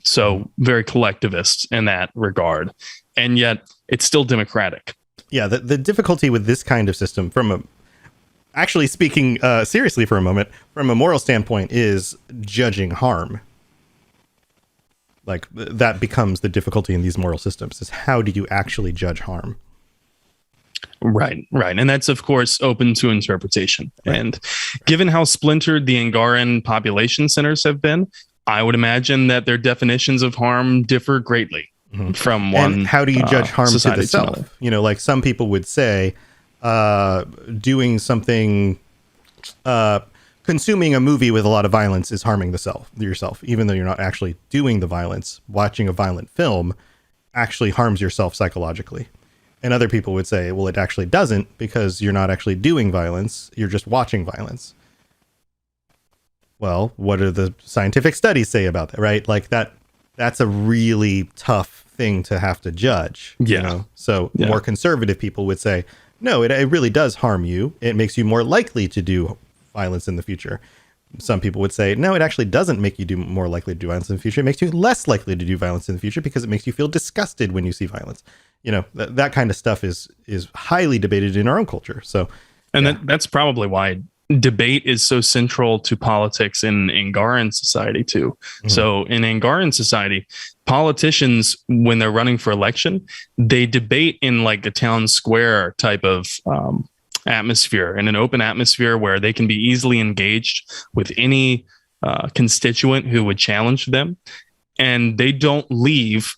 So very collectivist in that regard, and yet it's still democratic. Yeah, the difficulty with this kind of system, actually speaking seriously for a moment, from a moral standpoint, is judging harm. Like that becomes the difficulty in these moral systems, is how do you actually judge harm? Right. And that's, of course, open to interpretation. Right. And given how splintered the Angaran population centers have been, I would imagine that their definitions of harm differ greatly from one. And how do you judge harm to the self? Another. Like some people would say, doing something, consuming a movie with a lot of violence is harming yourself, even though you're not actually doing the violence. Watching a violent film actually harms yourself psychologically. And other people would say, well, it actually doesn't, because you're not actually doing violence. You're just watching violence. Well, what do the scientific studies say about that, right? Like that's a really tough thing to have to judge. Yeah. So more conservative people would say, no, it really does harm you. It makes you more likely to do violence in the future. Some people would say, no, it actually doesn't make you more likely to do violence in the future. It makes you less likely to do violence in the future because it makes you feel disgusted when you see violence. That kind of stuff is highly debated in our own culture. So, and that's probably why debate is so central to politics in Angaran society too. So in Angaran society, politicians, when they're running for election, they debate in like a town square type of atmosphere, in an open atmosphere where they can be easily engaged with any constituent who would challenge them, and they don't leave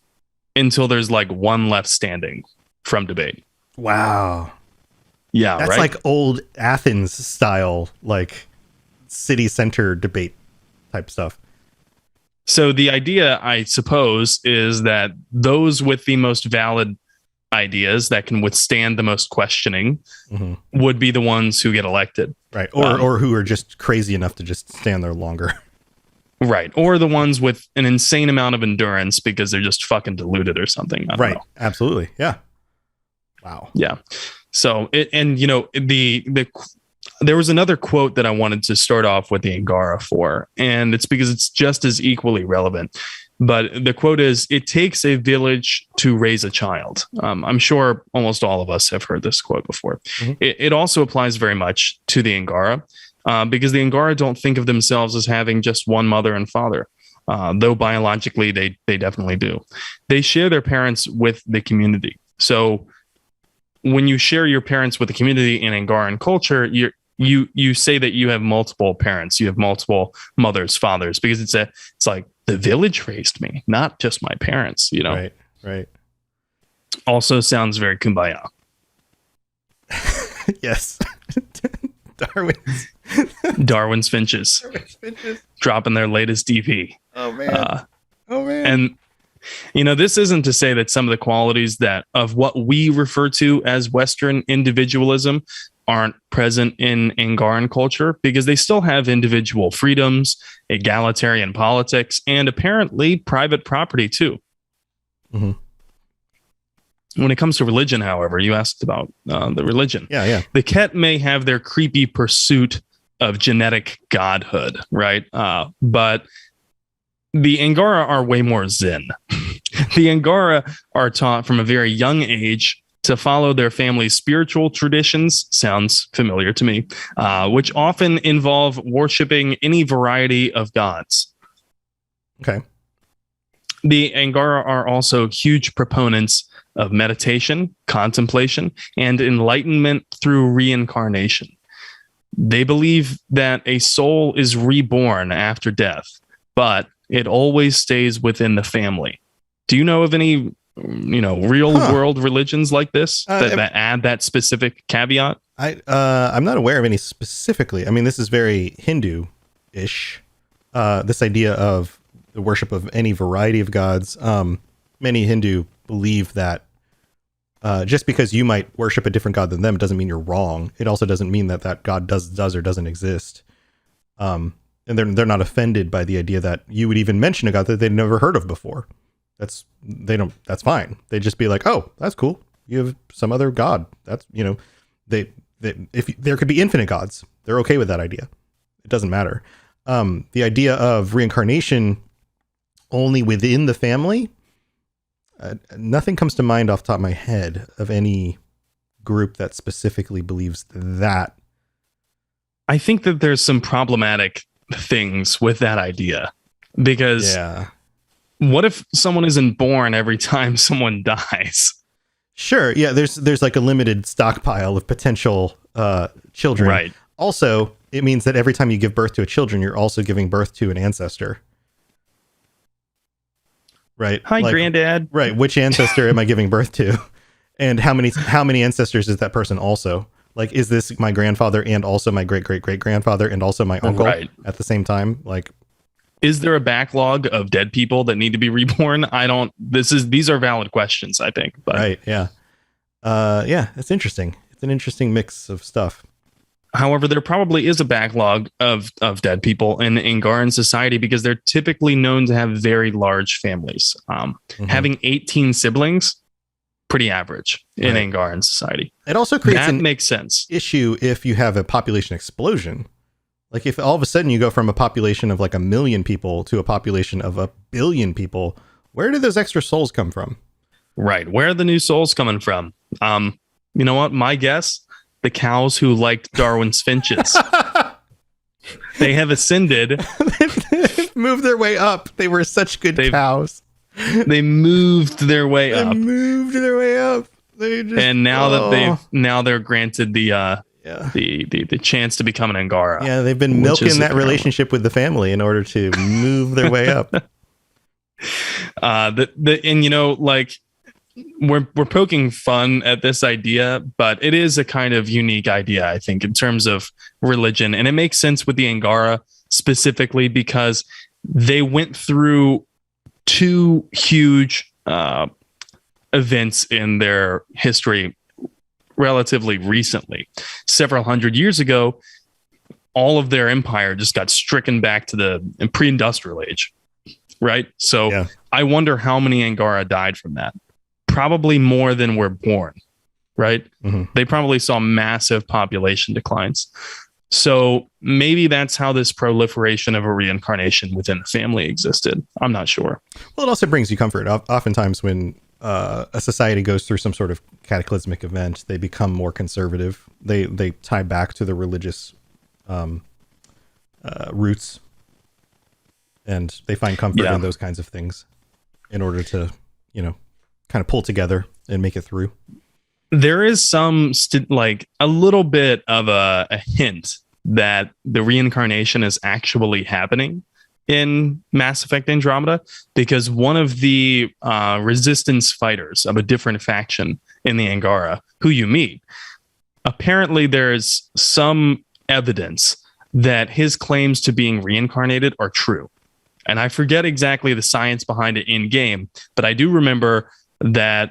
until there's like one left standing from debate. Wow. Yeah, that's right? like old Athens style, like city center debate type stuff. So the idea, I suppose, is that those with the most valid ideas that can withstand the most questioning would be the ones who get elected. Right. Or who are just crazy enough to just stand there longer. Right. Or the ones with an insane amount of endurance because they're just fucking deluded or something. I don't know. Absolutely. Yeah. Wow. Yeah. So there was another quote that I wanted to start off with the Angara for, and it's because it's just as equally relevant. But the quote is, "It takes a village to raise a child." I'm sure almost all of us have heard this quote before. Mm-hmm. It also applies very much to the Angara, because the Angara don't think of themselves as having just one mother and father, though biologically they definitely do. They share their parents with the community. So when you share your parents with the community in Angaran culture, you say that you have multiple parents, you have multiple mothers, fathers, because it's like the village raised me, not just my parents, you know. Right. Also sounds very kumbaya. Yes. Darwin's finches. Dropping their latest DP. Oh man. And this isn't to say that some of the qualities of what we refer to as Western individualism aren't present in Angaran culture, because they still have individual freedoms, egalitarian politics, and apparently private property too. Mm-hmm. When it comes to religion, however, you asked about the religion. Yeah. The Kett may have their creepy pursuit of genetic godhood, right? But the Angara are way more zen. The Angara are taught from a very young age to follow their family's spiritual traditions, sounds familiar to me, which often involve worshiping any variety of gods. Okay. The Angara are also huge proponents of meditation, contemplation, and enlightenment through reincarnation. They believe that a soul is reborn after death, but it always stays within the family. Do you know of any real world religions like this that add that specific caveat? I'm not aware of any specifically. I mean, this is very Hindu-ish. This idea of the worship of any variety of gods. Many Hindu believe that just because you might worship a different god than them doesn't mean you're wrong. It also doesn't mean that god does or doesn't exist. And they're not offended by the idea that you would even mention a god that they'd never heard of before. That's fine. They'd just be like, oh, that's cool. You have some other god. That's, if there could be infinite gods, they're okay with that idea. It doesn't matter. The idea of reincarnation only within the family, nothing comes to mind off the top of my head of any group that specifically believes that. I think that there's some problematic things with that idea, because what if someone isn't born every time someone dies? Sure. Yeah. There's like a limited stockpile of potential children. Right. Also, it means that every time you give birth to a children, you're also giving birth to an ancestor. Right. Hi, Granddad. Right. Which ancestor am I giving birth to? And how many ancestors is that person also? Like, is this my grandfather and also my great-great-great-grandfather and also my uncle at the same time? Like, is there a backlog of dead people that need to be reborn? These are valid questions, I think. But. Right. Yeah. It's interesting. It's an interesting mix of stuff. However, there probably is a backlog of dead people in Angaran society, because they're typically known to have very large families. Having 18 siblings, pretty average in Angaran society. It also creates makes sense. Issue if you have a population explosion. Like, if all of a sudden you go from a population of like 1 million people to a population of 1 billion people, where do those extra souls come from? Right. Where are the new souls coming from? You know what? My guess, the cows who liked Darwin's finches. They have ascended. They've moved their way up. They were such good cows. They moved their way up. And now they're granted the chance to become an Angara. Yeah, they've been milking that relationship with the family in order to move their way up. We're poking fun at this idea, but it is a kind of unique idea, I think, in terms of religion, and it makes sense with the Angara specifically because they went through 2 huge events in their history relatively recently. Several hundred years ago, all of their empire just got stricken back to the pre-industrial age, right? So Yeah. I wonder how many Angara died from that. Probably more than were born, right? Mm-hmm. They probably saw massive population declines. So maybe that's how this proliferation of a reincarnation within the family existed. I'm not sure. Well, it also brings you comfort. Oftentimes when a society goes through some sort of cataclysmic event, they become more conservative. They tie back to the religious roots, and they find comfort in those kinds of things in order to, kind of pull together and make it through. There is some like a little bit of a hint that the reincarnation is actually happening in Mass Effect Andromeda, because one of the resistance fighters of a different faction in the Angara, who you meet, apparently there's some evidence that his claims to being reincarnated are true. And I forget exactly the science behind it in game, but I do remember that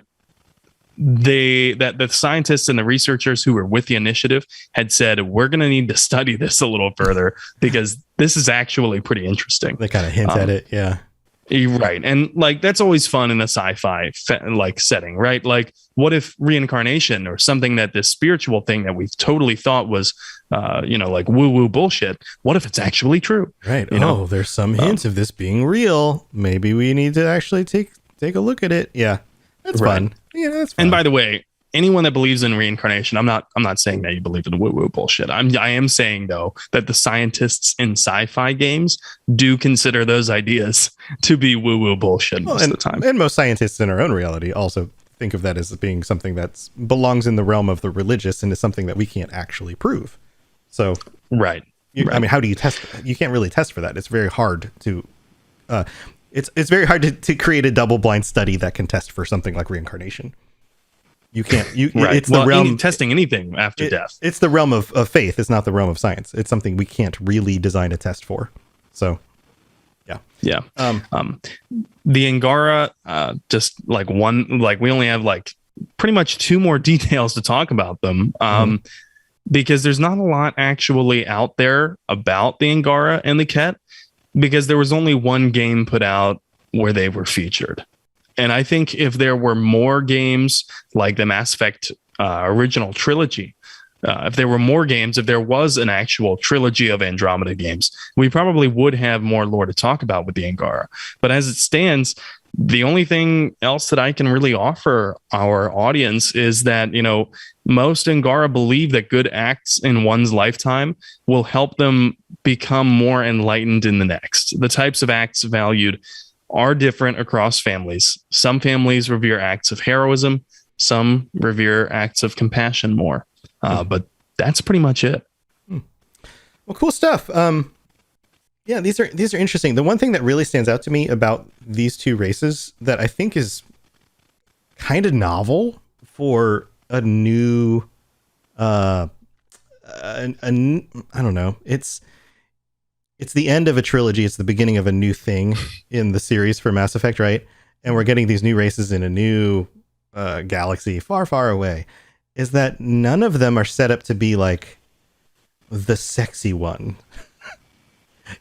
the scientists and the researchers who were with the initiative had said, we're going to need to study this a little further because this is actually pretty interesting. They kind of hint at it. Yeah. Right. And like, that's always fun in a sci-fi like setting, right? Like, what if reincarnation or something that this spiritual thing that we totally thought was, like woo-woo bullshit, what if it's actually true? Right. There's some hints of this being real. Maybe we need to actually take a look at it. Yeah. That's fun. Yeah, that's fun. And by the way, anyone that believes in reincarnation, I'm not saying that you believe in woo-woo bullshit. I am saying though that the scientists in sci-fi games do consider those ideas to be woo-woo bullshit most of the time. And most scientists in our own reality also think of that as being something that belongs in the realm of the religious and is something that we can't actually prove. So right. I mean, how do you test? You can't really test for that. It's very hard to. It's very hard to create a double-blind study that can test for something like reincarnation. You can't. Right. It's the realm testing anything after death. It's the realm of faith. It's not the realm of science. It's something we can't really design a test for. So, yeah. Yeah. The Angara, just like we only have like pretty much 2 more details to talk about them. Because there's not a lot actually out there about the Angara and the Kett, because there was only one game put out where they were featured. And I think if there were more games like the Mass Effect original trilogy, if there were more games, if there was an actual trilogy of Andromeda games, we probably would have more lore to talk about with the Angara. But as it stands, the only thing else that I can really offer our audience is that, most Angara believe that good acts in one's lifetime will help them become more enlightened in the next. The types of acts valued are different across families. Some families revere acts of heroism, some revere acts of compassion more. But that's pretty much it. Well, cool stuff. Yeah, these are interesting. The one thing that really stands out to me about these 2 races that I think is kind of novel for a new, I don't know. It's the end of a trilogy. It's the beginning of a new thing in the series for Mass Effect, right? And we're getting these new races in a new galaxy far, far away. Is that none of them are set up to be like the sexy one.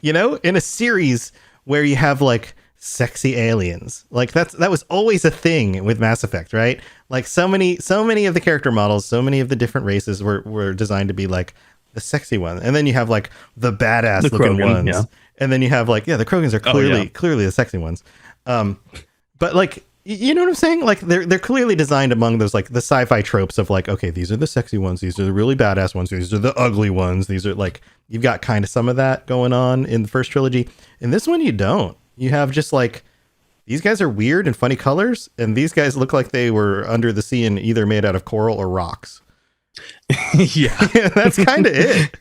In a series where you have like sexy aliens, like that was always a thing with Mass Effect, right? Like so many of the character models, so many of the different races were designed to be like the sexy one. And then you have like the badass looking Krogan, ones. Yeah. And then you have like, the Krogans are clearly the sexy ones. But like, you know what I'm saying? Like they're clearly designed among those, like the sci-fi tropes of like, okay, these are the sexy ones. These are the really badass ones. These are the ugly ones. These are like, you've got kind of some of that going on in the first trilogy. In this one, you don't. You have just like, these guys are weird and funny colors. And these guys look like they were under the sea and either made out of coral or rocks. Yeah. That's kind of it.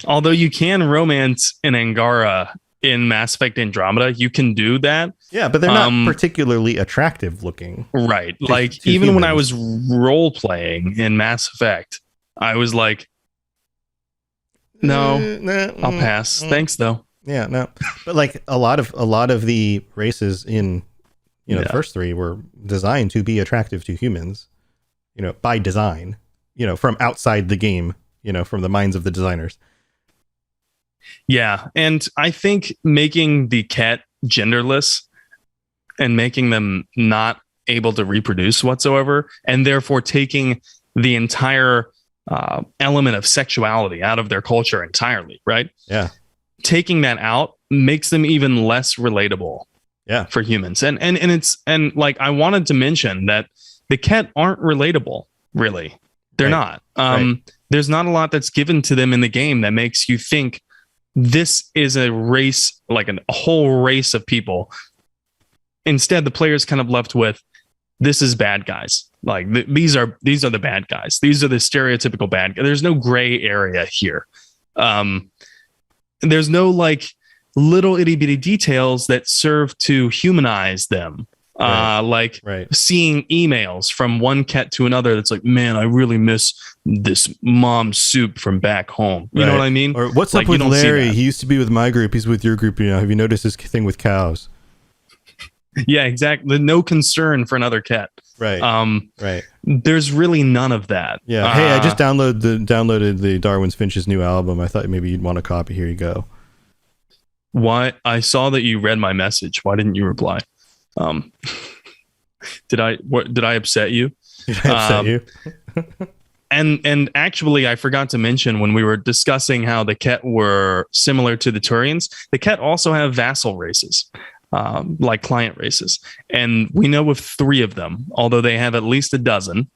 Although you can romance an Angara in Mass Effect Andromeda, you can do that. Yeah, but they're not particularly attractive looking. Right. Like even when I was role playing in Mass Effect, I was like, no, I'll pass. Thanks though. Yeah, no. But like a lot of the races in the first 3 were designed to be attractive to humans, by design, from outside the game, from the minds of the designers. Yeah, and I think making the Kett genderless and making them not able to reproduce whatsoever, and therefore taking the entire element of sexuality out of their culture entirely, right? Yeah. Taking that out makes them even less relatable. Yeah. For humans, and like I wanted to mention that the Kett aren't relatable, really. They're not. There's not a lot that's given to them in the game that makes you think this is a race, like a whole race of people. Instead, the player's kind of left with, this is bad guys. Like these are the bad guys. These are the stereotypical bad guys. There's no gray area here. There's no like little itty bitty details that serve to humanize them. Seeing emails from one Kett to another that's like, man, I really miss this mom soup from back home. You know what I mean? Or what's like, up with Larry? He used to be with my group. He's with your group. You know, have you noticed this thing with cows? Yeah, exactly. No concern for another Kett. Right. Right. There's really none of that. Yeah. Hey, I just downloaded the Darwin's Finch's new album. I thought maybe you'd want a copy. Here you go. Why? I saw that you read my message. Why didn't you reply? Did I upset you? Did I upset you? And actually, I forgot to mention when we were discussing how the Kett were similar to the Turians, the Kett also have vassal races, like client races. And we know of 3 of them, although they have at least a dozen.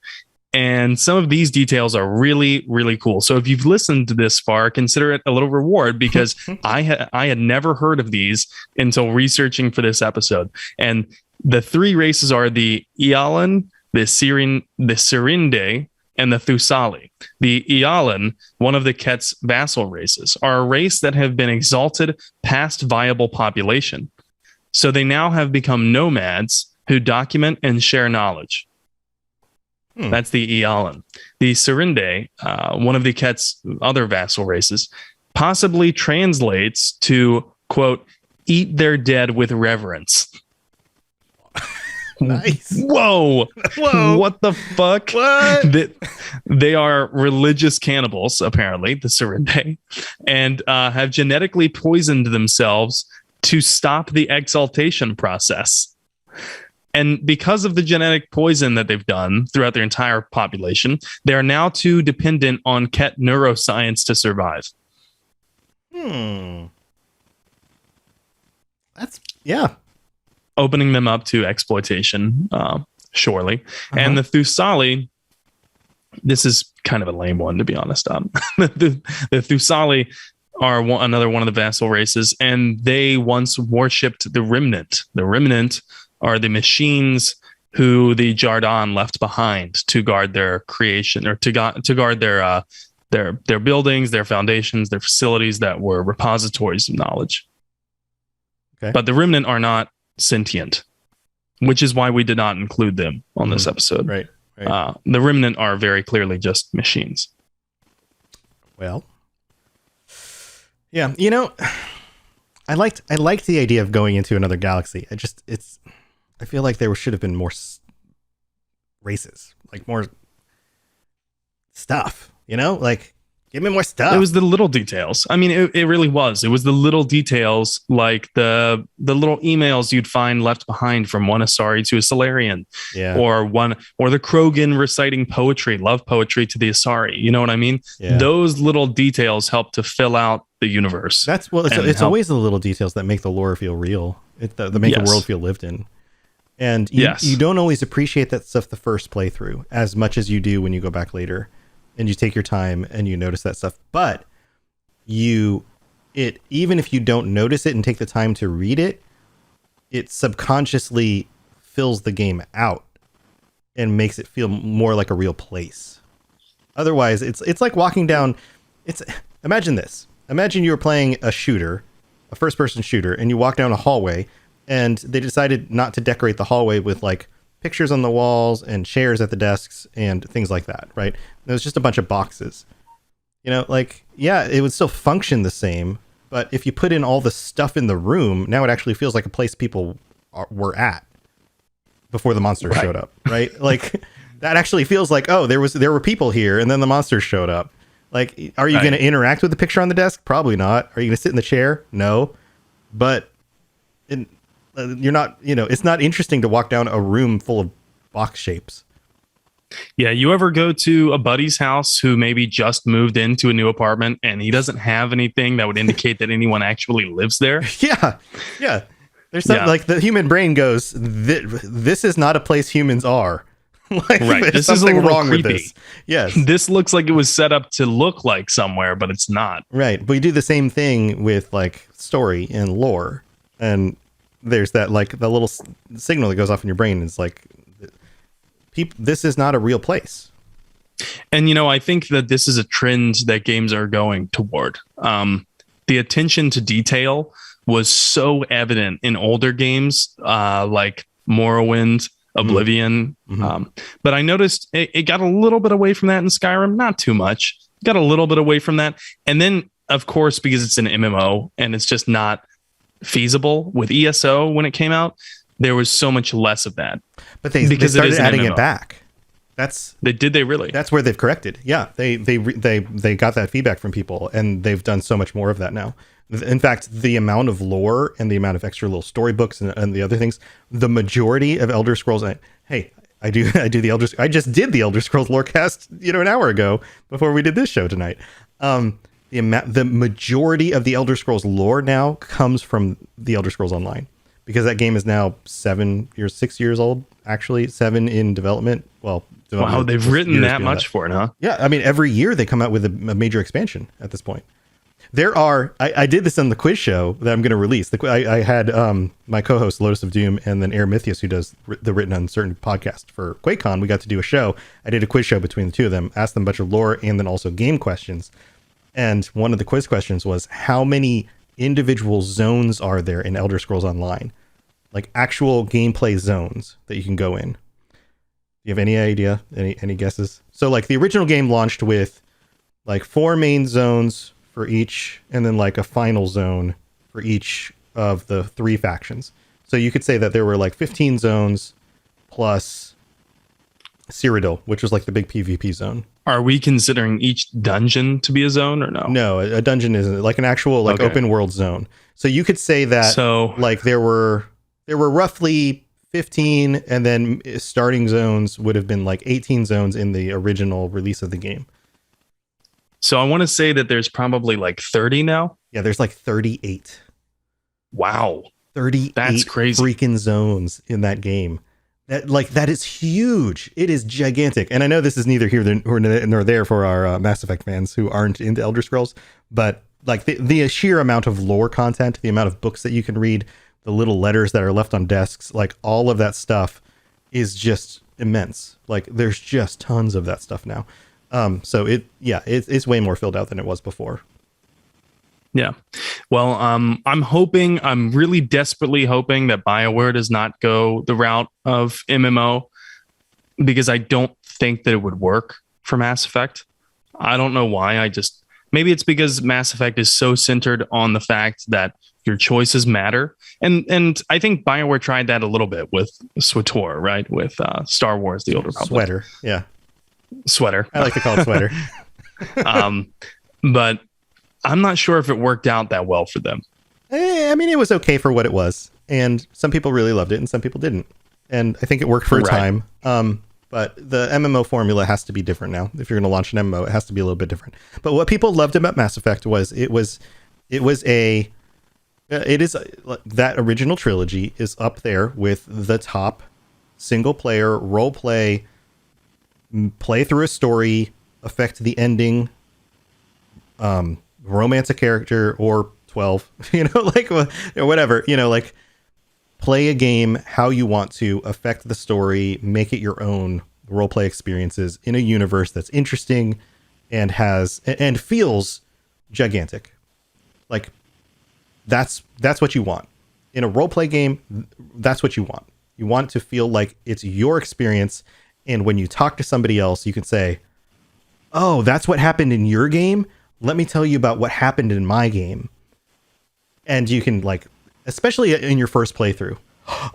And some of these details are really, really cool. So if you've listened to this far, consider it a little reward, because I had never heard of these until researching for this episode. And the 3 races are the Ialan, the Sirinde, and the Thusali. The Ialan, one of the Kett's vassal races, are a race that have been exalted past viable population. So they now have become nomads who document and share knowledge. That's the Ialan. The Sirinde, one of the Kett's other vassal races, possibly translates to, quote, eat their dead with reverence. Nice. Whoa. What the fuck? What? They are religious cannibals, apparently, the Sirinde, and have genetically poisoned themselves to stop the exaltation process. And because of the genetic poison that they've done throughout their entire population, they are now too dependent on Kett neuroscience to survive. That's, yeah. Opening them up to exploitation, surely. And the Thusali, this is kind of a lame one, to be honest. The Thusali are another one of the vassal races, and they once worshipped the Remnant. The Remnant are the machines who the Jardan left behind to guard their creation, or to guard their buildings, their foundations, their facilities that were repositories of knowledge. Okay. But the Remnant are not sentient, which is why we did not include them on this episode. Right. The Remnant are very clearly just machines. Well, yeah, you know, I liked the idea of going into another galaxy. I feel like there should have been more races, like more stuff, you know, like give me more stuff. It was the little details. I mean, it really was. It was the little details, like the little emails you'd find left behind from one Asari to a Solarian, or the Krogan reciting poetry, love poetry to the Asari. You know what I mean? Yeah. Those little details help to fill out the universe. It's always the little details that make the lore feel real. That make the world feel lived in. And you don't always appreciate that stuff the first playthrough as much as you do when you go back later and you take your time and you notice that stuff. But even if you don't notice it and take the time to read it, it subconsciously fills the game out and makes it feel more like a real place. Otherwise, it's like walking down. Imagine this. Imagine you were playing a first-person shooter, and you walk down a hallway, and they decided not to decorate the hallway with like pictures on the walls and chairs at the desks and things like that, right? It was just a bunch of boxes. You know, like, yeah, it would still function the same, but if you put in all the stuff in the room, now it actually feels like a place people were at before the monsters showed up, right? Like, that actually feels like, oh, there were people here, and then the monsters showed up. Like, are you Right. going to interact with the picture on the desk? Probably not. Are you going to sit in the chair? No. But you're not, it's not interesting to walk down a room full of box shapes. Yeah, you ever go to a buddy's house who maybe just moved into a new apartment and he doesn't have anything that would indicate that anyone actually lives there? Yeah. Yeah. There's something like the human brain goes, this is not a place humans are. Like, Right. there's This is a something little wrong creepy. with this. Yes. This looks like it was set up to look like somewhere, but it's not. Right. But we do the same thing with like story and lore. And there's that like the little signal that goes off in your brain. It's like, this is not a real place. And, I think that this is a trend that games are going toward. The attention to detail was so evident in older games like Morrowind, Oblivion. But I noticed it got a little bit away from that in Skyrim, not too much. Got a little bit away from that. And then, of course, because it's an MMO and it's just not feasible with ESO when it came out, there was so much less of that. But they started adding it back. Did they really? That's where they've corrected. Yeah, they got that feedback from people, and they've done so much more of that now. In fact, the amount of lore and the amount of extra little storybooks and the other things, the majority of Elder Scrolls. I do the I just did the Elder Scrolls Lorecast, an hour ago before we did this show tonight. The majority of the Elder Scrolls lore now comes from the Elder Scrolls Online, because that game is now 6 years old. Actually, 7 in development. Well, wow, they've written that much for it, huh? Yeah, I mean, every year they come out with a major expansion at this point. There are, I did this on the quiz show that I'm going to release. I had my co-host Lotus of Doom and then Air Mythius, who does the Written Uncertain podcast for QuakeCon. We got to do a show. I did a quiz show between the two of them, asked them a bunch of lore and then also game questions. And one of the quiz questions was, how many individual zones are there in Elder Scrolls Online? Like actual gameplay zones that you can go in. Do you have any idea? Any guesses? So like the original game launched with like 4 main zones for each, and then like a final zone for each of the 3 factions. So you could say that there were like 15 zones plus Cyrodiil, which was like the big PvP zone. Are we considering each dungeon to be a zone or no? No, a dungeon isn't, like an actual like open world zone. So you could say that like there were roughly 15, and then starting zones would have been like 18 zones in the original release of the game. So I want to say that there's probably like 30 now. Yeah, there's like 38. Wow. 38 That's crazy. Freaking zones in that game. That is huge. It is gigantic. And I know this is neither here nor there for our Mass Effect fans who aren't into Elder Scrolls, but like the sheer amount of lore content, the amount of books that you can read, the little letters that are left on desks, like all of that stuff is just immense. Like there's just tons of that stuff now. So it's way more filled out than it was before. Yeah. Well, I'm really desperately hoping that BioWare does not go the route of MMO, because I don't think that it would work for Mass Effect. I don't know why. Maybe it's because Mass Effect is so centered on the fact that your choices matter. And I think BioWare tried that a little bit with SWTOR, right? With Star Wars, The Old Republic. Sweater. Yeah. Sweater. I like to call it Sweater. But I'm not sure if it worked out that well for them. I mean, it was okay for what it was. And some people really loved it and some people didn't. And I think it worked for a time. But the MMO formula has to be different now. If you're going to launch an MMO, it has to be a little bit different. But what people loved about Mass Effect was that original trilogy is up there with the top single player role play through a story, affect the ending, romance a character or 12, like whatever, like play a game how you want to, affect the story, make it your own role play experiences in a universe that's interesting and feels gigantic. Like that's what you want in a role play game. That's what you want. You want it to feel like it's your experience. And when you talk to somebody else, you can say, oh, that's what happened in your game. Let me tell you about what happened in my game. And you can, like, especially in your first playthrough,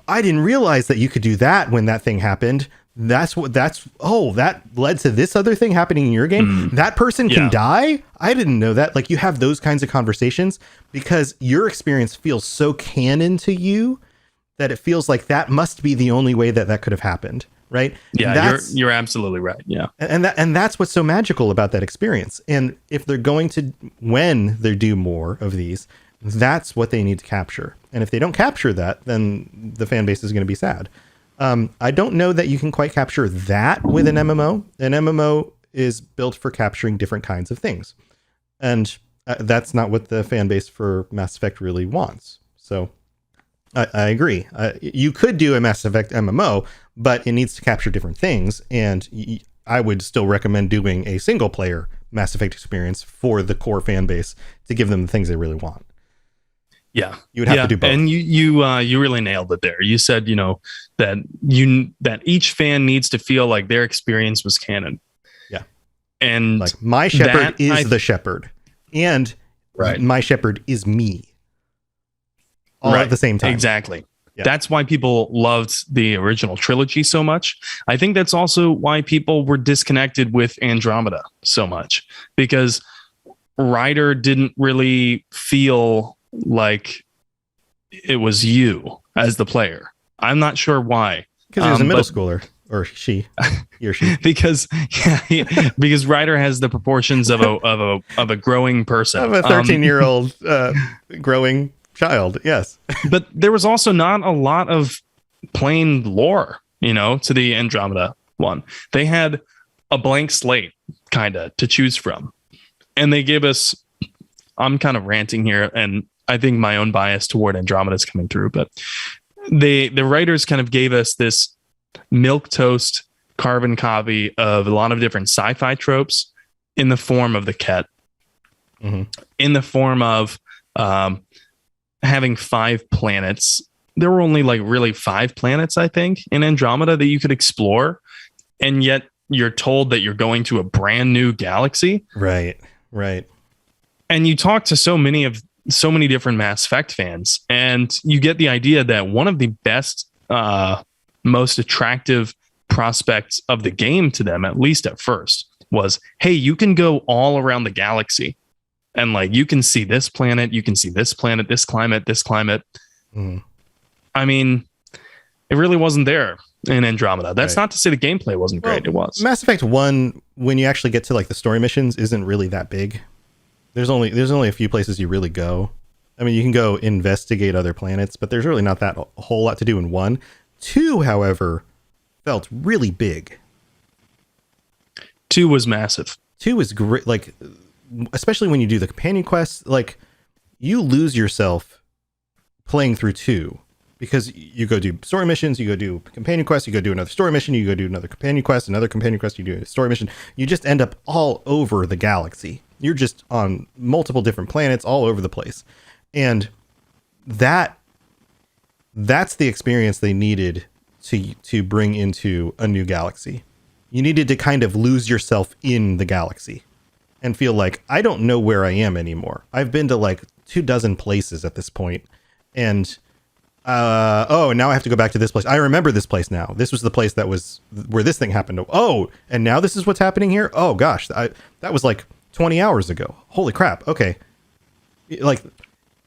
I didn't realize that you could do that when that thing happened. that led to this other thing happening in your game. That person can die. I didn't know that. Like, you have those kinds of conversations because your experience feels so canon to you that it feels like that must be the only way that could have happened. Right. Yeah, you're absolutely right. Yeah. And that's what's so magical about that experience. And if they're going to, when they do more of these, that's what they need to capture. And if they don't capture that, then the fan base is going to be sad. I don't know that you can quite capture that with an MMO. An MMO is built for capturing different kinds of things. And that's not what the fan base for Mass Effect really wants. So I agree. You could do a Mass Effect MMO, but it needs to capture different things. And I would still recommend doing a single player Mass Effect experience for the core fan base to give them the things they really want. Yeah, you would have to do both. And you really nailed it there. You said, that each fan needs to feel like their experience was canon. Yeah. And like my shepherd is the shepherd, and my shepherd is me. All at the same time. Exactly. Yeah. That's why people loved the original trilogy so much. I think that's also why people were disconnected with Andromeda so much, because Ryder didn't really feel like it was you as the player. I'm not sure why. Because he was a middle schooler, or he or she. because Ryder has the proportions of a growing person, of a 13-year-old growing child. Yes. But there was also not a lot of plain lore, to the Andromeda one. They had a blank slate kind of to choose from. And they gave us, I'm kind of ranting here, and I think my own bias toward Andromeda is coming through, but the writers kind of gave us this milquetoast carbon copy of a lot of different sci-fi tropes in the form of the Kett, in the form of having 5 planets. There were only really 5 planets, I think, in Andromeda that you could explore. And yet you're told that you're going to a brand new galaxy. Right. And you talk to so many different Mass Effect fans, and you get the idea that one of the best, most attractive prospects of the game to them, at least at first, was, hey, you can go all around the galaxy. And you can see this planet, you can see this planet, this climate. I mean, it really wasn't there in Andromeda. That's not to say the gameplay wasn't great. It was. Mass Effect 1, when you actually get to the story missions, isn't really that big. There's only a few places you really go. I mean, you can go investigate other planets, but there's really not that a whole lot to do in 1. 2, however, felt really big. 2 was massive. 2 was great. Especially when you do the companion quests, you lose yourself playing through 2 because you go do story missions, you go do companion quests, you go do another story mission, you go do another companion quest, you do a story mission. You just end up all over the galaxy. You're just on multiple different planets all over the place. And that's the experience they needed to bring into a new galaxy. You needed to kind of lose yourself in the galaxy and feel like, I don't know where I am anymore. I've been to 24 places at this point. And, now I have to go back to this place. I remember this place now. This was the place that was where this thing happened. Oh, and now this is what's happening here? Oh gosh, that was 20 hours ago. Holy crap. Okay. You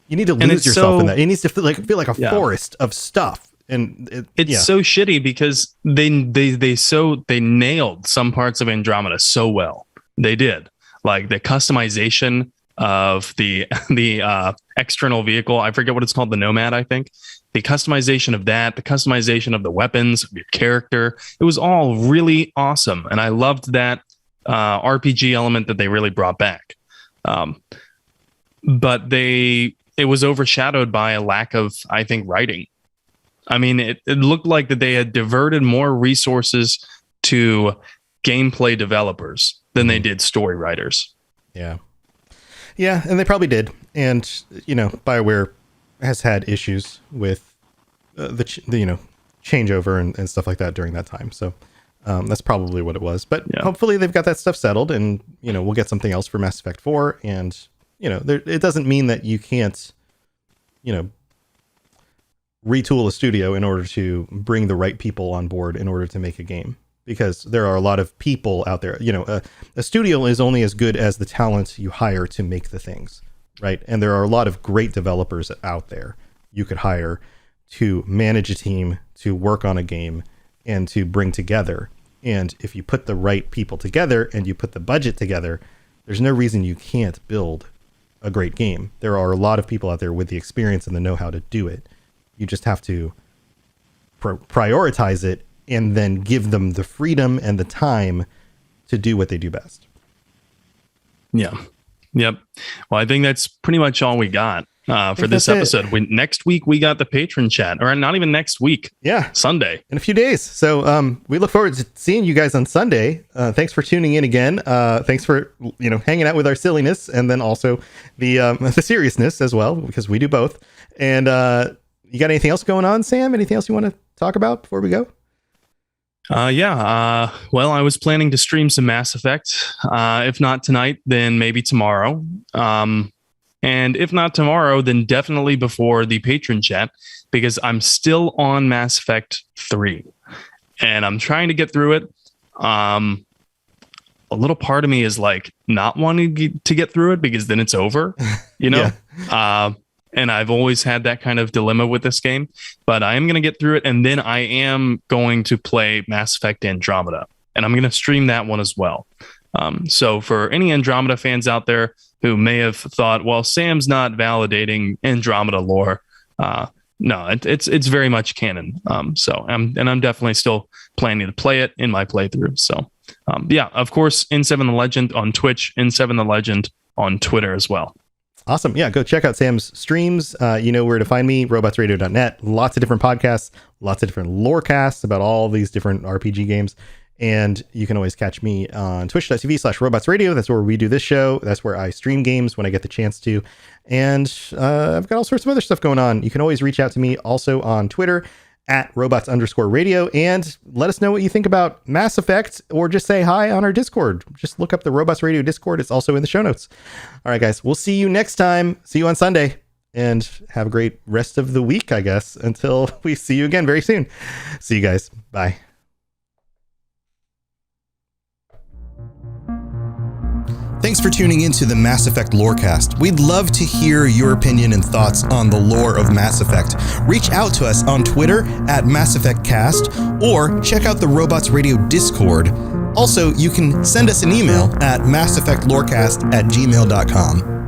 need to lose yourself in that. It needs to feel like a forest of stuff. And it's so shitty because they nailed some parts of Andromeda so well. They did. The customization of the external vehicle. I forget what it's called. The Nomad, I think. The customization of that, the customization of the weapons, of your character. It was all really awesome. And I loved that RPG element that they really brought back. But it was overshadowed by a lack of, I think, writing. I mean, it looked like that they had diverted more resources to gameplay developers than they did story writers. Yeah, and they probably did. And BioWare has had issues with the changeover and stuff like that during that time. So that's probably what it was. But hopefully they've got that stuff settled, and we'll get something else for Mass Effect 4. And it doesn't mean that you can't retool a studio in order to bring the right people on board in order to make a game, because there are a lot of people out there. A studio is only as good as the talent you hire to make the things, right? And there are a lot of great developers out there you could hire to manage a team, to work on a game, and to bring together. And if you put the right people together and you put the budget together, there's no reason you can't build a great game. There are a lot of people out there with the experience and the know-how to do it. You just have to prioritize it and then give them the freedom and the time to do what they do best. Yeah. Yep. Well, I think that's pretty much all we got for this episode. Next week, we got the patron chat, or not even next week. Yeah. Sunday. In a few days. So we look forward to seeing you guys on Sunday. Thanks for tuning in again. Thanks for, hanging out with our silliness, and then also the seriousness as well, because we do both. And you got anything else going on, Sam? Anything else you want to talk about before we go? Well, I was planning to stream some Mass Effect. If not tonight, then maybe tomorrow. And if not tomorrow, then definitely before the patron chat, because I'm still on Mass Effect 3 and I'm trying to get through it. A little part of me is like not wanting to get through it because then it's over, Yeah. And I've always had that kind of dilemma with this game, but I am going to get through it. And then I am going to play Mass Effect Andromeda, and I'm going to stream that one as well. So for any Andromeda fans out there who may have thought, well, Sam's not validating Andromeda lore. No, it's very much canon. So I'm definitely still planning to play it in my playthrough. So yeah, of course, N7 the Legend on Twitch, N7 the Legend on Twitter as well. Awesome. Yeah, go check out Sam's streams. You know where to find me, robotsradio.net. Lots of different podcasts, lots of different lore casts about all these different RPG games. And you can always catch me on twitch.tv/robotsradio. That's where we do this show. That's where I stream games when I get the chance to. And I've got all sorts of other stuff going on. You can always reach out to me also on Twitter @robots_radio, and let us know what you think about Mass Effect, or just say hi on our Discord. Just look up the Robots Radio Discord. It's also in the show notes. All right, guys, we'll see you next time. See you on Sunday, and have a great rest of the week, I guess, until we see you again very soon. See you guys. Bye. Thanks for tuning into the Mass Effect Lorecast. We'd love to hear your opinion and thoughts on the lore of Mass Effect. Reach out to us on Twitter @MassEffectCast, or check out the Robots Radio Discord. Also, you can send us an email at masseffectlorecast@gmail.com.